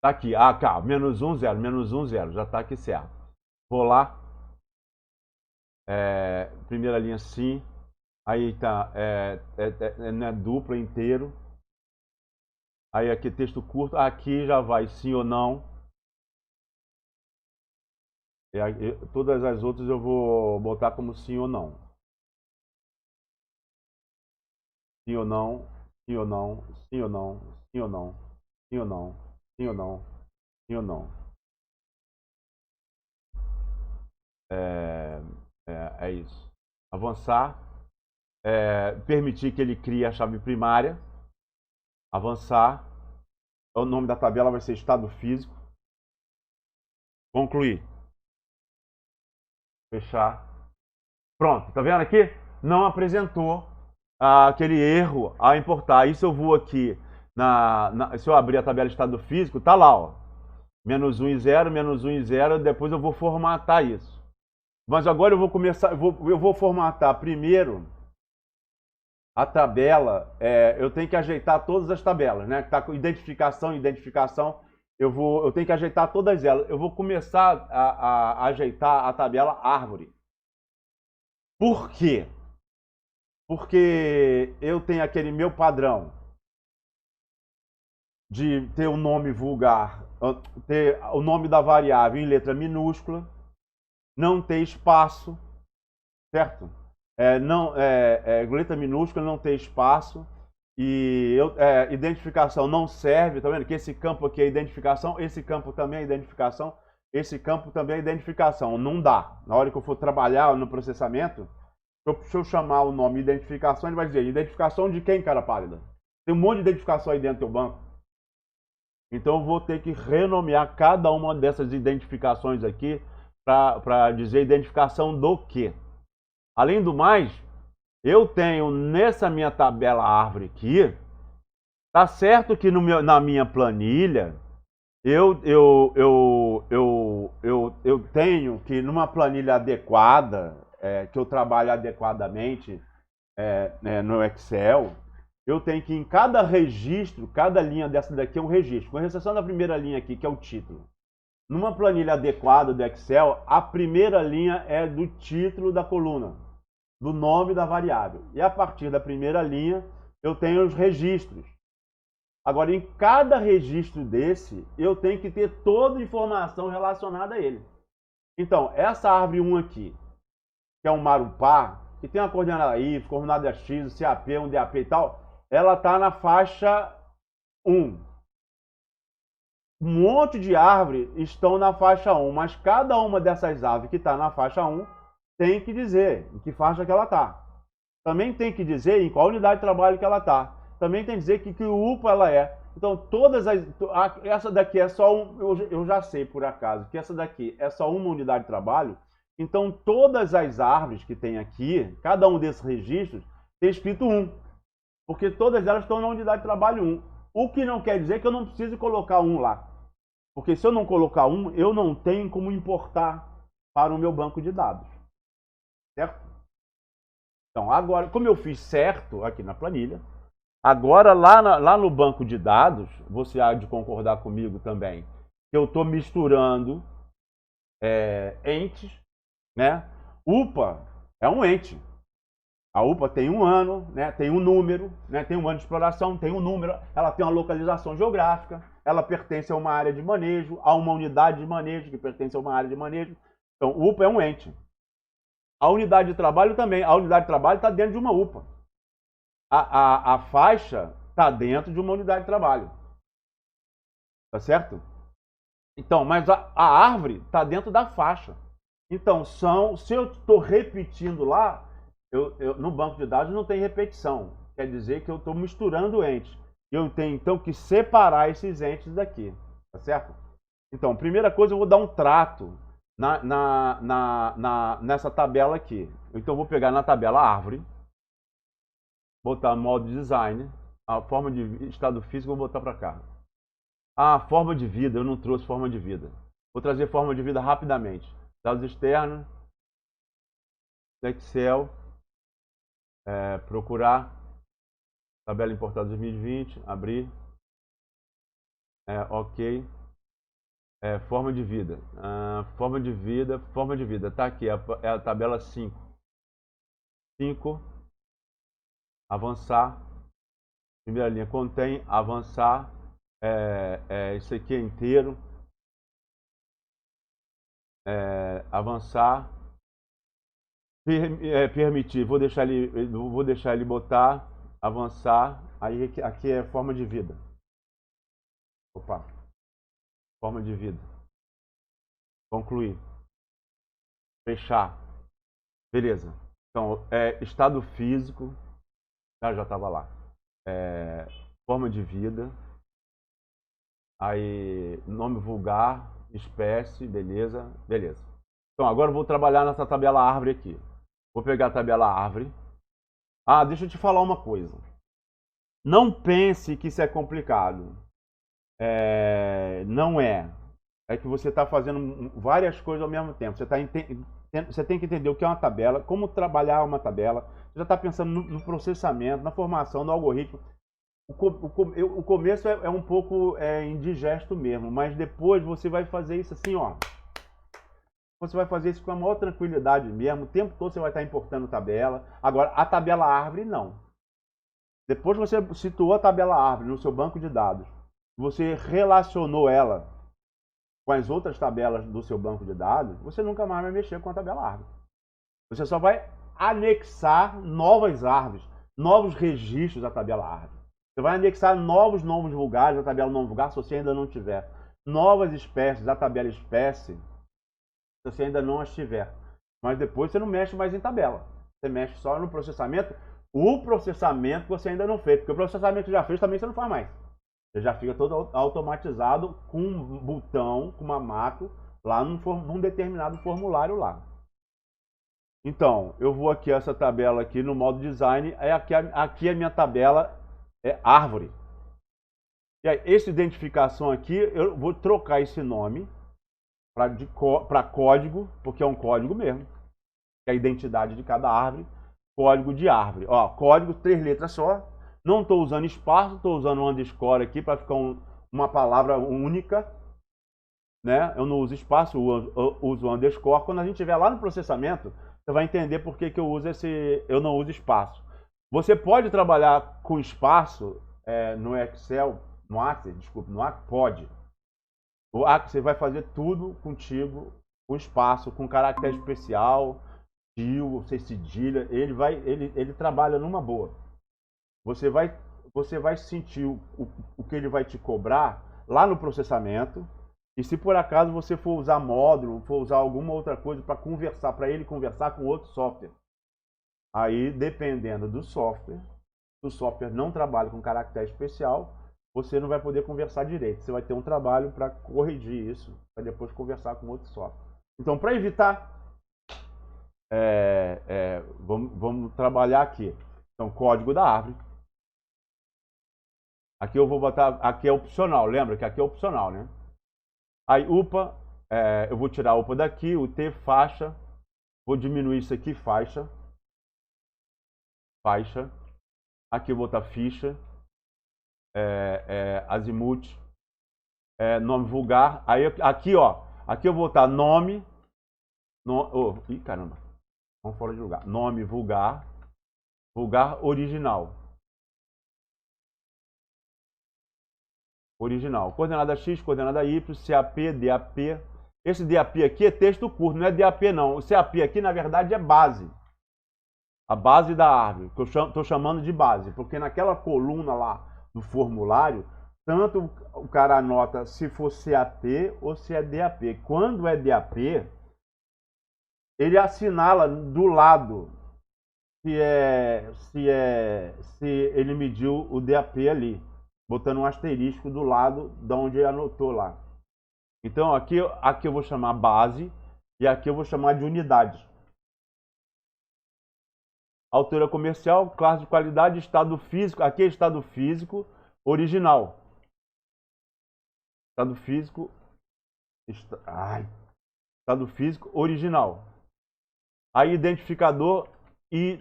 Tá aqui. Cá, -1, 0, -1, 0. Já tá aqui certo. Vou lá. Primeira linha sim. Aí tá, não é dupla, é inteiro. Aí aqui texto curto, aqui já vai sim ou não. Todas as outras eu vou botar como sim ou não. Sim ou não, sim ou não, sim ou não, sim ou não, sim ou não, sim ou não, sim ou não. É, é isso. Avançar. Permitir que ele crie a chave primária. Avançar. O nome da tabela vai ser estado físico. Concluir. Fechar. Pronto, tá vendo aqui? Não apresentou aquele erro a importar. Isso eu vou aqui, se eu abrir a tabela de estado físico, tá lá, ó. Menos 1 e 0, menos 1 e 0, depois eu vou formatar isso. Mas agora eu vou começar, eu vou formatar primeiro a tabela. Eu tenho que ajeitar todas as tabelas, né? Que tá com identificação, eu tenho que ajeitar todas elas. Eu vou começar a ajeitar a tabela árvore. Por quê? Porque eu tenho aquele meu padrão de ter o nome vulgar, ter o nome da variável em letra minúscula, não ter espaço, certo? Letra minúscula, não ter espaço, e identificação não serve, tá vendo? Que esse campo aqui é identificação, esse campo também é identificação, esse campo também é identificação. Não dá. Na hora que eu for trabalhar no processamento, se eu chamar o nome identificação, ele vai dizer, identificação de quem, cara pálida? Tem um monte de identificação aí dentro do teu banco. Então eu vou ter que renomear cada uma dessas identificações aqui para dizer identificação do quê. Além do mais, eu tenho nessa minha tabela árvore aqui, tá certo que na minha planilha, eu tenho que numa planilha adequada, que eu trabalho adequadamente no Excel, eu tenho que em cada registro, cada linha dessa daqui é um registro, com exceção da primeira linha aqui, que é o título. Numa planilha adequada do Excel, a primeira linha é do título da coluna, do nome da variável. E a partir da primeira linha, eu tenho os registros. Agora, em cada registro desse, eu tenho que ter toda a informação relacionada a ele. Então, essa árvore 1 aqui, que é um Marupá, que tem uma coordenada Y, coordenada X, CAP, um DAP e tal, ela está na faixa 1. Um monte de árvores estão na faixa 1, mas cada uma dessas árvores que está na faixa 1 tem que dizer em que faixa que ela está. Também tem que dizer em qual unidade de trabalho que ela está. Também tem que dizer que UPA ela é. Então, essa daqui é só eu já sei por acaso que essa daqui é só uma unidade de trabalho. Então, todas as árvores que tem aqui, cada um desses registros, tem escrito 1. Porque todas elas estão na unidade de trabalho 1. O que não quer dizer que eu não precise colocar 1 lá. Porque se eu não colocar 1, eu não tenho como importar para o meu banco de dados. Certo? Então, agora, como eu fiz certo aqui na planilha, agora lá no banco de dados, você há de concordar comigo também, que eu estou misturando entes, né? UPA é um ente. A UPA tem um ano, né? Tem um número, né? Tem um ano de exploração, tem um número, ela tem uma localização geográfica, ela pertence a uma área de manejo, a uma unidade de manejo que pertence a uma área de manejo. Então, UPA é um ente. A unidade de trabalho também. A unidade de trabalho está dentro de uma UPA. A faixa está dentro de uma unidade de trabalho. Tá certo? Então, mas a árvore está dentro da faixa. Então, se eu estou repetindo lá, no banco de dados não tem repetição. Quer dizer que eu estou misturando entes. Eu tenho, então, que separar esses entes daqui. Tá certo? Então, primeira coisa, eu vou dar um trato nessa tabela aqui. Então, eu vou pegar na tabela árvore, botar modo design, a forma de estado físico eu vou botar para cá. Forma de vida, eu não trouxe forma de vida. Vou trazer forma de vida rapidamente. Dados externos, Excel, procurar, tabela importada 2020, abrir, ok. Forma de vida. Forma de vida, forma de vida. Tá aqui, é a tabela 5. 5, avançar. Primeira linha, contém, avançar. Isso aqui é inteiro. Avançar. Permitir, vou deixar ele botar. Avançar. Aí aqui é forma de vida. Opa. Forma de vida. Concluir. Fechar. Beleza. Então, estado físico. Já estava lá. Forma de vida. Aí, nome vulgar. Espécie. Beleza. Beleza. Então, agora eu vou trabalhar nessa tabela árvore aqui. Vou pegar a tabela árvore. Deixa eu te falar uma coisa. Não pense que isso é complicado. Não é. É que você está fazendo várias coisas ao mesmo tempo. Você tem que entender o que é uma tabela, como trabalhar uma tabela. Você já está pensando no processamento, na formação, no algoritmo. O começo é um pouco indigesto mesmo, mas depois você vai fazer isso assim, ó. Você vai fazer isso com a maior tranquilidade mesmo. O tempo todo você vai estar importando tabela. Agora, a tabela árvore, não. Depois você situou a tabela árvore no seu banco de dados, você relacionou ela com as outras tabelas do seu banco de dados, você nunca mais vai mexer com a tabela árvore. Você só vai anexar novas árvores, novos registros à tabela árvore. Você vai anexar novos nomes vulgares à tabela nome vulgar, se você ainda não tiver. Novas espécies à tabela espécie, se você ainda não as tiver. Mas depois você não mexe mais em tabela. Você mexe só no processamento. O processamento você ainda não fez, porque o processamento que já fez também você não faz mais. Você já fica todo automatizado com um botão, com uma macro, lá num determinado formulário lá. Então, eu vou aqui essa tabela aqui no modo design, aqui a minha tabela é árvore. E aí, essa identificação aqui, eu vou trocar esse nome para código, porque é um código mesmo, que é a identidade de cada árvore, código de árvore. Ó, código, 3 letras só. Não estou usando espaço, estou usando um underscore aqui para ficar uma palavra única. Né? Eu não uso espaço, eu uso underscore. Quando a gente estiver lá no processamento, você vai entender por que eu não uso espaço. Você pode trabalhar com espaço no Excel, no Access, desculpe, no Access, pode. O Access você vai fazer tudo contigo, com espaço, com caractere especial, sem cedilha, ele trabalha numa boa. Você vai sentir o que ele vai te cobrar lá no processamento. E se por acaso você for usar módulo, for usar alguma outra coisa para ele conversar com outro software. Aí, dependendo do software, se o software não trabalha com caractere especial, você não vai poder conversar direito. Você vai ter um trabalho para corrigir isso, para depois conversar com outro software. Então, para evitar, vamos trabalhar aqui. Então, código da árvore. Aqui eu vou botar, aqui é opcional, lembra que aqui é opcional, né? Aí UPA, eu vou tirar a UPA daqui, o T, faixa, vou diminuir isso aqui, faixa, aqui eu vou botar ficha, azimuth, nome vulgar, aí aqui ó, aqui eu vou botar nome, ih caramba, vamos fora de lugar, nome vulgar, original. Coordenada X, coordenada Y, CAP, DAP. Esse DAP aqui é texto curto, não é DAP não. O CAP aqui, na verdade, é base. A base da árvore, que eu estou chamando de base. Porque naquela coluna lá do formulário, tanto o cara anota se for CAP ou se é DAP. Quando é DAP, ele assinala do lado se ele mediu o DAP ali, botando um asterisco do lado de onde ele anotou lá. Então aqui eu vou chamar base e aqui eu vou chamar de unidade. Altura comercial, classe de qualidade, estado físico. Aqui é estado físico original. Estado físico. Estado físico original. Aí identificador e.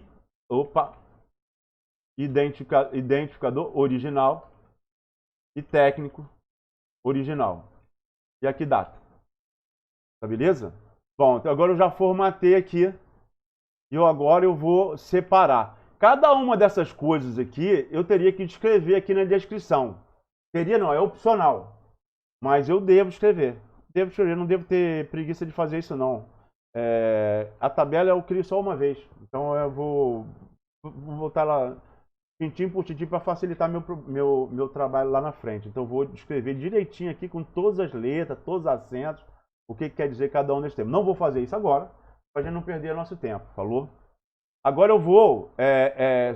Identificador original e técnico original. e aqui data. Tá beleza? Bom, então agora eu já formatei aqui e agora eu vou separar. Cada uma dessas coisas aqui eu teria que escrever aqui na descrição. Teria não, é opcional. Mas eu devo escrever. Devo escrever, não devo ter preguiça de fazer isso não. A tabela eu crio só uma vez. Então eu vou voltar lá tintim por tintim para facilitar meu trabalho lá na frente. Então eu vou escrever direitinho aqui com todas as letras, todos os acentos, o que quer dizer cada um desses termos. Não vou fazer isso agora, para a gente não perder nosso tempo, falou? Agora eu vou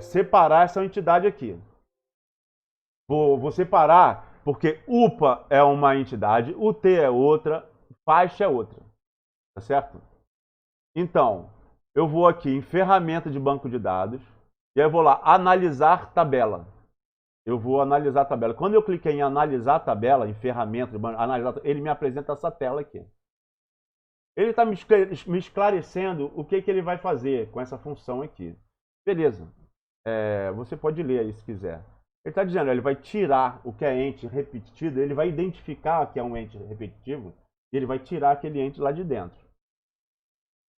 separar essa entidade aqui. Vou separar, porque UPA é uma entidade, UT é outra, faixa é outra. Tá certo? Então, eu vou aqui em ferramenta de banco de dados, e aí eu vou lá, analisar tabela. Eu vou analisar a tabela. Quando eu cliquei em analisar a tabela, em ferramenta de banco, ele me apresenta essa tela aqui. Ele está me esclarecendo o que ele vai fazer com essa função aqui. Beleza. Você pode ler aí se quiser. Ele está dizendo, ele vai tirar o que é ente repetido, ele vai identificar que é um ente repetitivo, e ele vai tirar aquele ente lá de dentro.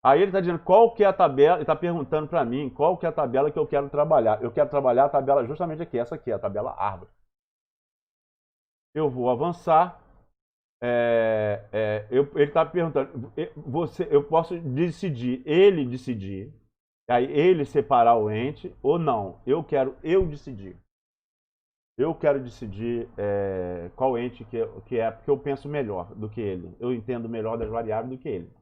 Aí ele está dizendo qual que é a tabela, ele está perguntando para mim qual que é a tabela que eu quero trabalhar. Eu quero trabalhar a tabela justamente aqui, essa aqui, a tabela árvore. Eu vou avançar. Ele está perguntando, eu posso decidir, ele decidir, aí ele separar o ente ou não. Eu quero decidir. Eu quero decidir qual ente que é, porque eu penso melhor do que ele. Eu entendo melhor das variáveis do que ele.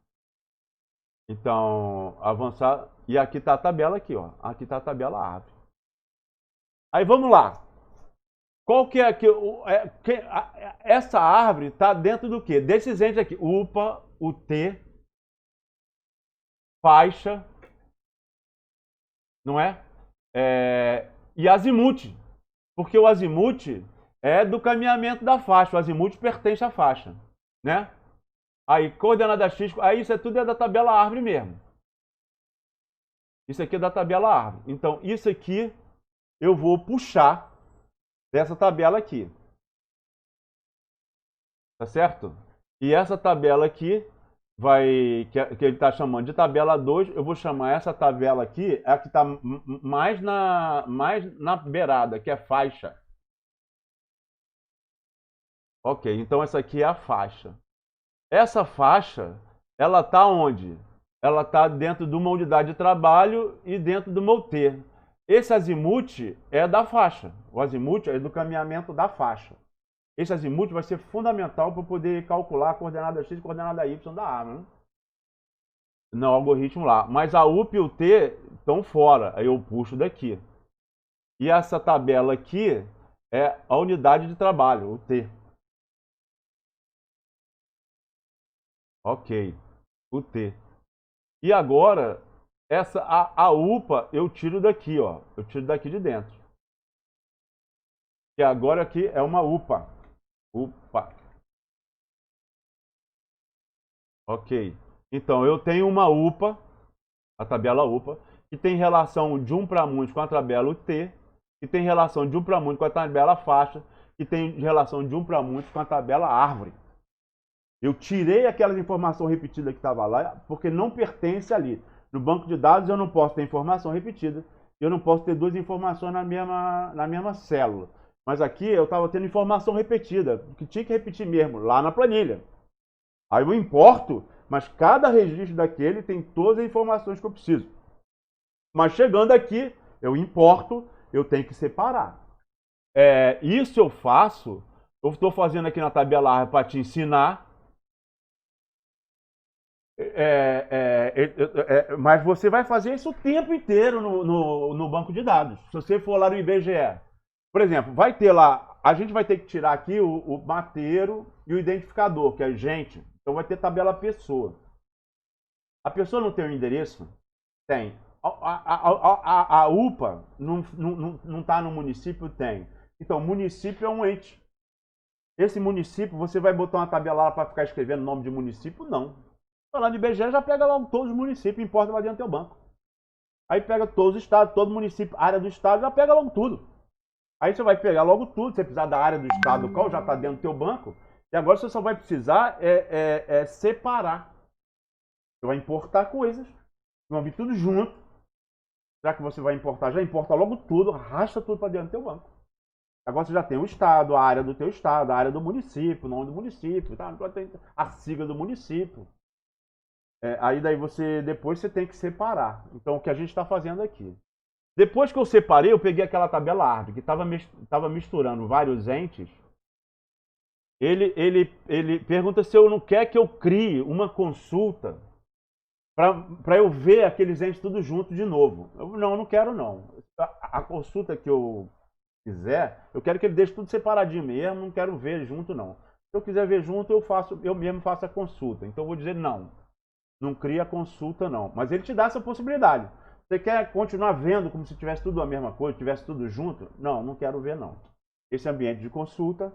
Então, avançar. E aqui está a tabela aqui, ó. Aqui está a tabela árvore. Aí vamos lá. Qual que é aqui? Essa árvore está dentro do quê? Desses entes aqui. UPA, UT, faixa, não é? E azimuth. Porque o azimuth é do caminhamento da faixa. O azimuth pertence à faixa, né? Aí, coordenada X, aí isso tudo é da tabela árvore mesmo. Isso aqui é da tabela árvore. Então, isso aqui eu vou puxar dessa tabela aqui. Tá certo? E essa tabela aqui, que ele está chamando de tabela 2, eu vou chamar essa tabela aqui, a que está mais na beirada, que é faixa. Ok, então essa aqui é a faixa. Essa faixa, ela está onde? Ela está dentro de uma unidade de trabalho e dentro do meu T. Esse azimuth é da faixa. O azimuth é do caminhamento da faixa. Esse azimuth vai ser fundamental para poder calcular a coordenada X e a coordenada Y da árvore, né? No algoritmo lá. Mas a UP e o T estão fora. Aí eu puxo daqui. E essa tabela aqui é a unidade de trabalho, o T. Ok, o T. E agora, a UPA eu tiro daqui, ó. Eu tiro daqui de dentro. E agora aqui é uma UPA. UPA. Ok. Então, eu tenho uma UPA, a tabela UPA, que tem relação de 1 para muitos com a tabela UT, que tem relação de 1 para muitos com a tabela faixa, que tem relação de 1 para muitos com a tabela árvore. Eu tirei aquela informação repetida que estava lá, porque não pertence ali. No banco de dados eu não posso ter informação repetida, eu não posso ter duas informações na mesma célula. Mas aqui eu estava tendo informação repetida, que tinha que repetir mesmo, lá na planilha. Aí eu importo, mas cada registro daquele tem todas as informações que eu preciso. Mas chegando aqui, eu importo, eu tenho que separar. Isso eu faço, eu estou fazendo aqui na tabela árvore para te ensinar. Mas você vai fazer isso o tempo inteiro no banco de dados. Se você for lá no IBGE, por exemplo, vai ter lá, a gente vai ter que tirar aqui o mateiro e o identificador, que é gente. Então vai ter tabela pessoa. A pessoa não tem o endereço? Tem. A UPA não está no município? Tem. Então, município é um ente. Esse município, você vai botar uma tabela lá para ficar escrevendo nome de município? Não. Falando de IBGE, já pega logo todos os municípios, importa lá dentro do teu banco. Aí pega todos os estados, todo município, área do estado, já pega logo tudo. Aí você vai pegar logo tudo, se você precisar da área do estado, qual já está dentro do teu banco, E agora você só vai precisar separar. Você vai importar coisas, vão vir tudo junto. Já que você vai importar, já importa logo tudo, arrasta tudo para dentro do teu banco. Agora você já tem o estado, a área do teu estado, a área do município, o nome do município, tá? A sigla do município. Aí daí depois você tem que separar. Então o que a gente está fazendo aqui. Depois que eu separei, eu peguei aquela tabela árvore, que estava misturando vários entes. Ele pergunta se eu não quer que eu crie uma consulta para eu ver aqueles entes tudo junto de novo. Eu não quero não. A consulta que eu quiser, eu quero que ele deixe tudo separadinho mesmo, não quero ver junto não. Se eu quiser ver junto, eu mesmo faço a consulta. Então eu vou dizer não. Não cria consulta não. Mas ele te dá essa possibilidade. Você quer continuar vendo como se tivesse tudo a mesma coisa, tivesse tudo junto? Não, não quero ver não. Esse ambiente de consulta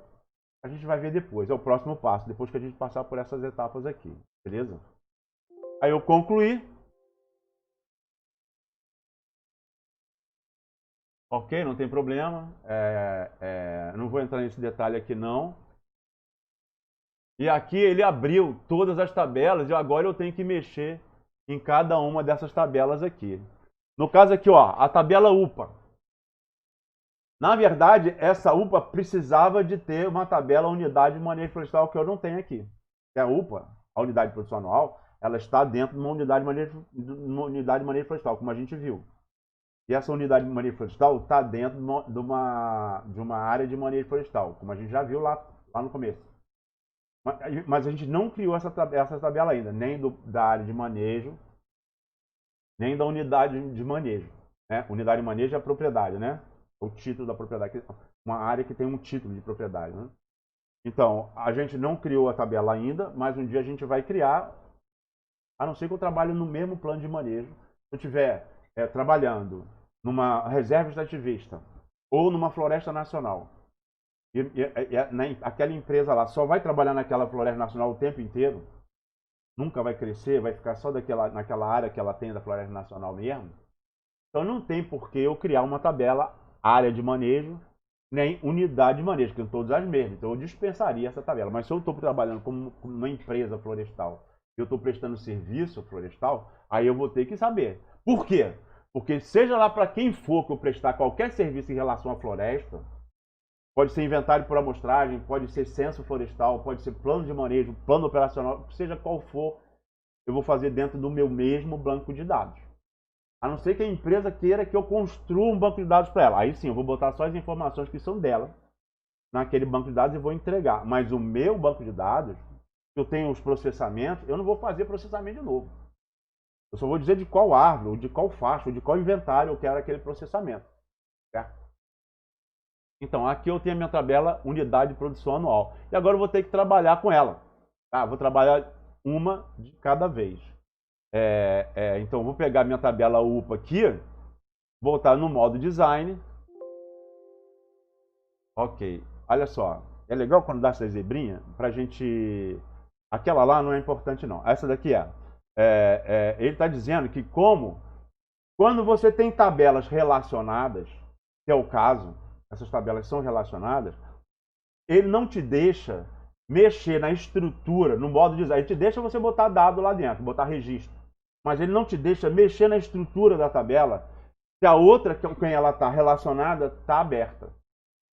a gente vai ver depois, é o próximo passo, depois que a gente passar por essas etapas aqui, beleza? Aí eu concluí. Ok, não tem problema. Não vou entrar nesse detalhe aqui não. E aqui ele abriu todas as tabelas e agora eu tenho que mexer em cada uma dessas tabelas aqui. No caso aqui, ó, a tabela UPA. Na verdade, essa UPA precisava de ter uma tabela unidade de manejo florestal que eu não tenho aqui. A UPA, a unidade de produção anual, ela está dentro de uma unidade de manejo florestal, como a gente viu. E essa unidade de manejo florestal está dentro de uma área de manejo florestal, como a gente já viu lá no começo. Mas a gente não criou essa tabela ainda, nem da área de manejo, nem da unidade de manejo. Né? Unidade de manejo é a propriedade, né? O título da propriedade, uma área que tem um título de propriedade. Né? Então, a gente não criou a tabela ainda, mas um dia a gente vai criar, a não ser que eu trabalhe no mesmo plano de manejo. Se eu estiver trabalhando numa reserva extrativista ou numa floresta nacional, aquela empresa lá só vai trabalhar naquela floresta nacional o tempo inteiro, nunca vai crescer, vai ficar só naquela área que ela tem da floresta nacional mesmo, então não tem por que eu criar uma tabela área de manejo, nem unidade de manejo, que são todas as mesmas. Então eu dispensaria essa tabela. Mas se eu estou trabalhando como uma empresa florestal e eu estou prestando serviço florestal, aí eu vou ter que saber. Por quê? Porque seja lá para quem for que eu prestar qualquer serviço em relação à floresta, pode ser inventário por amostragem, pode ser censo florestal, pode ser plano de manejo, plano operacional, seja qual for, eu vou fazer dentro do meu mesmo banco de dados. A não ser que a empresa queira que eu construa um banco de dados para ela. Aí sim, eu vou botar só as informações que são dela naquele banco de dados e vou entregar. Mas o meu banco de dados, eu tenho os processamentos, eu não vou fazer processamento de novo. Eu só vou dizer de qual árvore, ou de qual faixa, ou de qual inventário eu quero aquele processamento. Certo? Então, aqui eu tenho a minha tabela unidade de produção anual. E agora eu vou ter que trabalhar com ela. Tá? Vou trabalhar uma de cada vez. Então, eu vou pegar minha tabela UPA aqui, voltar no modo design. Ok, olha só. É legal quando dá essa zebrinha pra gente... Aquela lá não é importante não. Essa daqui ele está dizendo que quando você tem tabelas relacionadas, que é o caso, essas tabelas são relacionadas, ele não te deixa mexer na estrutura, no modo design. Ele te deixa você botar dado lá dentro, botar registro. Mas ele não te deixa mexer na estrutura da tabela se a outra com quem ela está relacionada está aberta.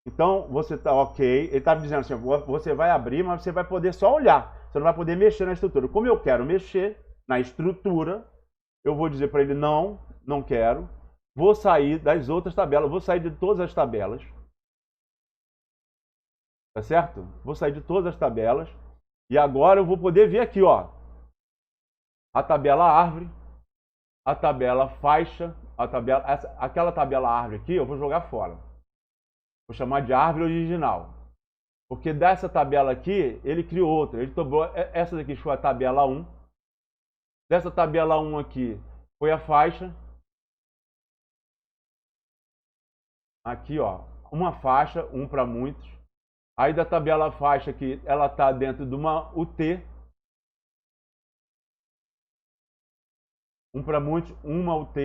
Então, você está ok, ele está dizendo assim, você vai abrir, mas você vai poder só olhar, você não vai poder mexer na estrutura. Como eu quero mexer na estrutura, eu vou dizer para ele, não quero, vou sair das outras tabelas, vou sair de todas as tabelas, tá certo? Vou sair de todas as tabelas, e agora eu vou poder ver aqui, ó, a tabela árvore, a tabela faixa, aquela tabela árvore aqui eu vou jogar fora. Vou chamar de árvore original. Porque dessa tabela aqui, ele criou outra. Ele tomou, essa daqui foi a tabela 1. Dessa tabela 1 aqui foi a faixa. Aqui, ó, uma faixa, um para muitos. Aí da tabela faixa aqui, ela está dentro de uma UT. Um para muitos, uma UT,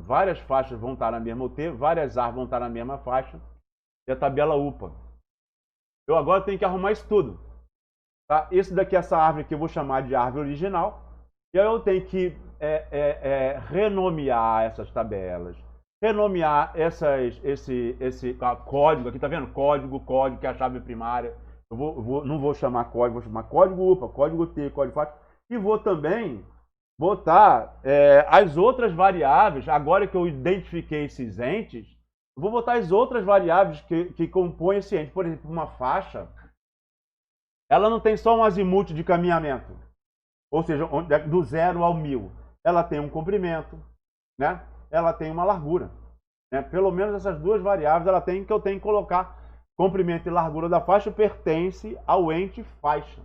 várias faixas vão estar na mesma UT, várias árvores vão estar na mesma faixa, e a tabela UPA. Eu agora tenho que arrumar isso tudo. Tá? Esse daqui, essa árvore aqui, eu vou chamar de árvore original. E aí eu tenho que renomear essas tabelas. Renomear esse código aqui, tá vendo? Código, que é a chave primária. Não vou chamar código, vou chamar código UPA, código T, código FAT. E vou também botar as outras variáveis, agora que eu identifiquei esses entes, vou botar as outras variáveis que compõem esse ente. Por exemplo, uma faixa, ela não tem só um azimuth de caminhamento, ou seja, do 0 ao 1000. Ela tem um comprimento, né? Ela tem uma largura. Né? Pelo menos essas duas variáveis ela tem, que eu tenho que colocar. Comprimento e largura da faixa pertence ao ente faixa.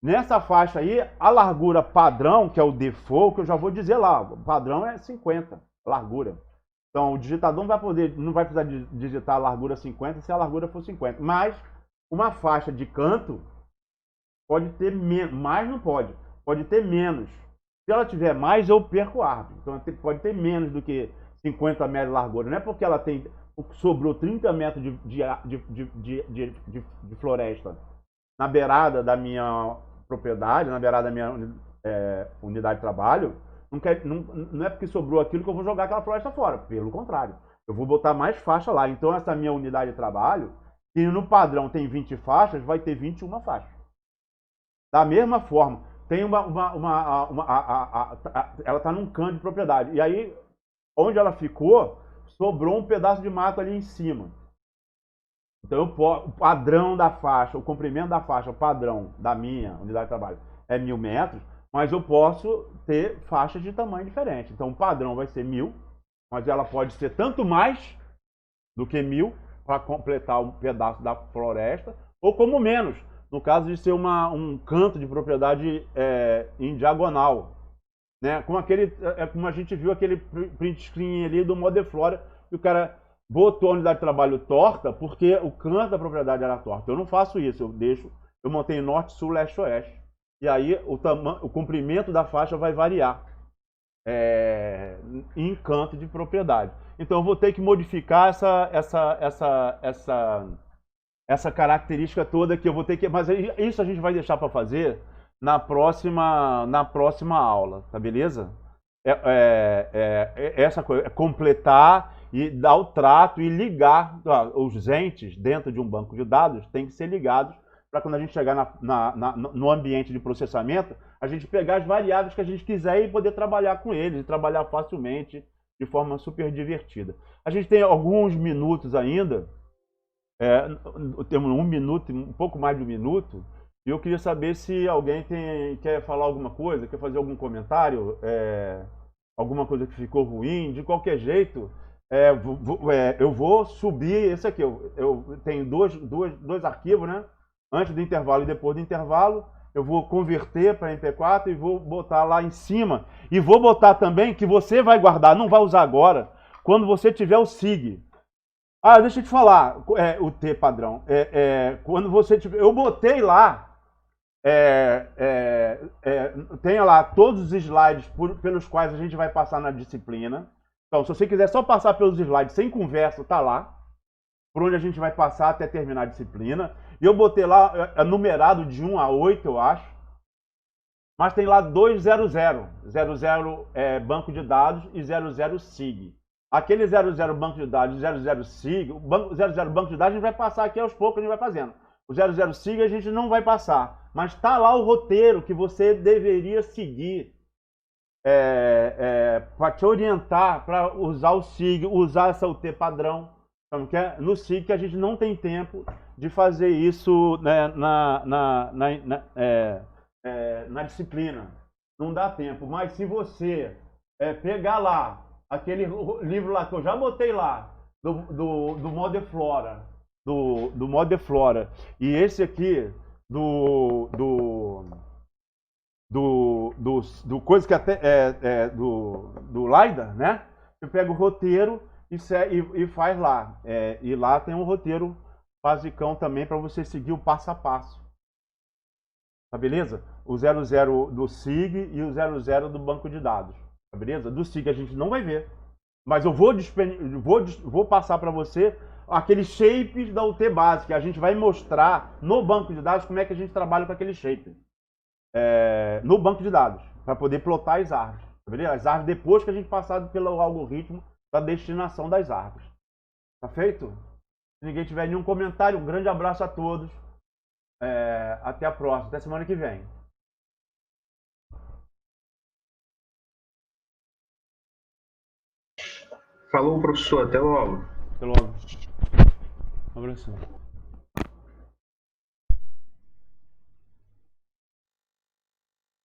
Nessa faixa aí, a largura padrão, que é o default, que eu já vou dizer lá, o padrão é 50, largura. Então, o digitador não vai precisar digitar a largura 50 se a largura for 50. Mas, uma faixa de canto pode ter menos, mais não pode ter menos. Se ela tiver mais, eu perco a árvore. Então, pode ter menos do que 50 metros de largura. Não é porque ela sobrou 30 metros de floresta na beirada da minha propriedade, na beirada da minha unidade de trabalho, não é porque sobrou aquilo que eu vou jogar aquela floresta fora. Pelo contrário, eu vou botar mais faixa lá. Então, essa minha unidade de trabalho, que no padrão tem 20 faixas, vai ter 21 faixas. Da mesma forma, tem ela está num canto de propriedade. E aí, onde ela ficou, sobrou um pedaço de mato ali em cima. Então, o padrão da faixa, o comprimento da faixa, o padrão da minha unidade de trabalho é 1000 metros, mas eu posso ter faixas de tamanho diferente. Então, o padrão vai ser 1000, mas ela pode ser tanto mais do que 1000 para completar um pedaço da floresta, ou como menos, no caso de ser um canto de propriedade em diagonal. Né? Como a gente viu aquele print screen ali do Modeflora, que o cara botou a unidade de trabalho torta porque o canto da propriedade era torta. Eu não faço isso, eu mantenho norte, sul, leste, oeste. E aí o comprimento da faixa vai variar em canto de propriedade. Então eu vou ter que modificar essa característica toda que eu vou ter que... Mas isso a gente vai deixar para fazer na próxima aula, tá beleza? Essa coisa, completar e dar o trato e ligar os entes dentro de um banco de dados, tem que ser ligados para quando a gente chegar no ambiente de processamento, a gente pegar as variáveis que a gente quiser e poder trabalhar com eles, e trabalhar facilmente, de forma super divertida. A gente tem alguns minutos ainda, temos 1 minuto, um pouco mais de 1 minuto, e eu queria saber se alguém quer falar alguma coisa, quer fazer algum comentário, alguma coisa que ficou ruim. De qualquer jeito, eu vou subir esse aqui. Eu tenho dois arquivos, né? Antes do intervalo e depois do intervalo. Eu vou converter para MP4 e vou botar lá em cima. E vou botar também que você vai guardar, não vai usar agora, quando você tiver o SIG. Ah, deixa eu te falar, o T padrão. Quando você tiver... Eu botei lá, tem lá todos os slides pelos quais a gente vai passar na disciplina. Então, se você quiser só passar pelos slides sem conversa, tá lá. Por onde a gente vai passar até terminar a disciplina. E eu botei lá, numerado de 1 a 8, eu acho. Mas tem lá 200. 00 banco de dados e 00 SIG. Aquele 00 banco de dados e 00 SIG, o 00 banco de dados a gente vai passar aqui aos poucos, a gente vai fazendo. O 00 SIG a gente não vai passar. Mas está lá o roteiro que você deveria seguir para te orientar para usar o SIG, usar essa UT padrão. Então, no SIG que a gente não tem tempo de fazer isso, né, na disciplina. Não dá tempo. Mas se você pegar lá aquele livro lá que eu já botei lá, do Modeflora, do Modeflora, e esse aqui do coisa que até do LiDAR, né? Você pega o roteiro e faz lá. E lá tem um roteiro basicão também para você seguir o passo a passo. Tá beleza? O 00 do SIG e o 00 do banco de dados. Tá beleza? Do SIG a gente não vai ver. Mas eu vou passar para você aqueles shapes da UT Basic. A gente vai mostrar no banco de dados como é que a gente trabalha com aquele shape. No banco de dados, para poder plotar as árvores. Beleza? As árvores depois que a gente passar pelo algoritmo da destinação das árvores. Tá feito? Se ninguém tiver nenhum comentário, um grande abraço a todos. Até a próxima, até semana que vem. Falou, professor. Até logo. Até logo. Um abraço.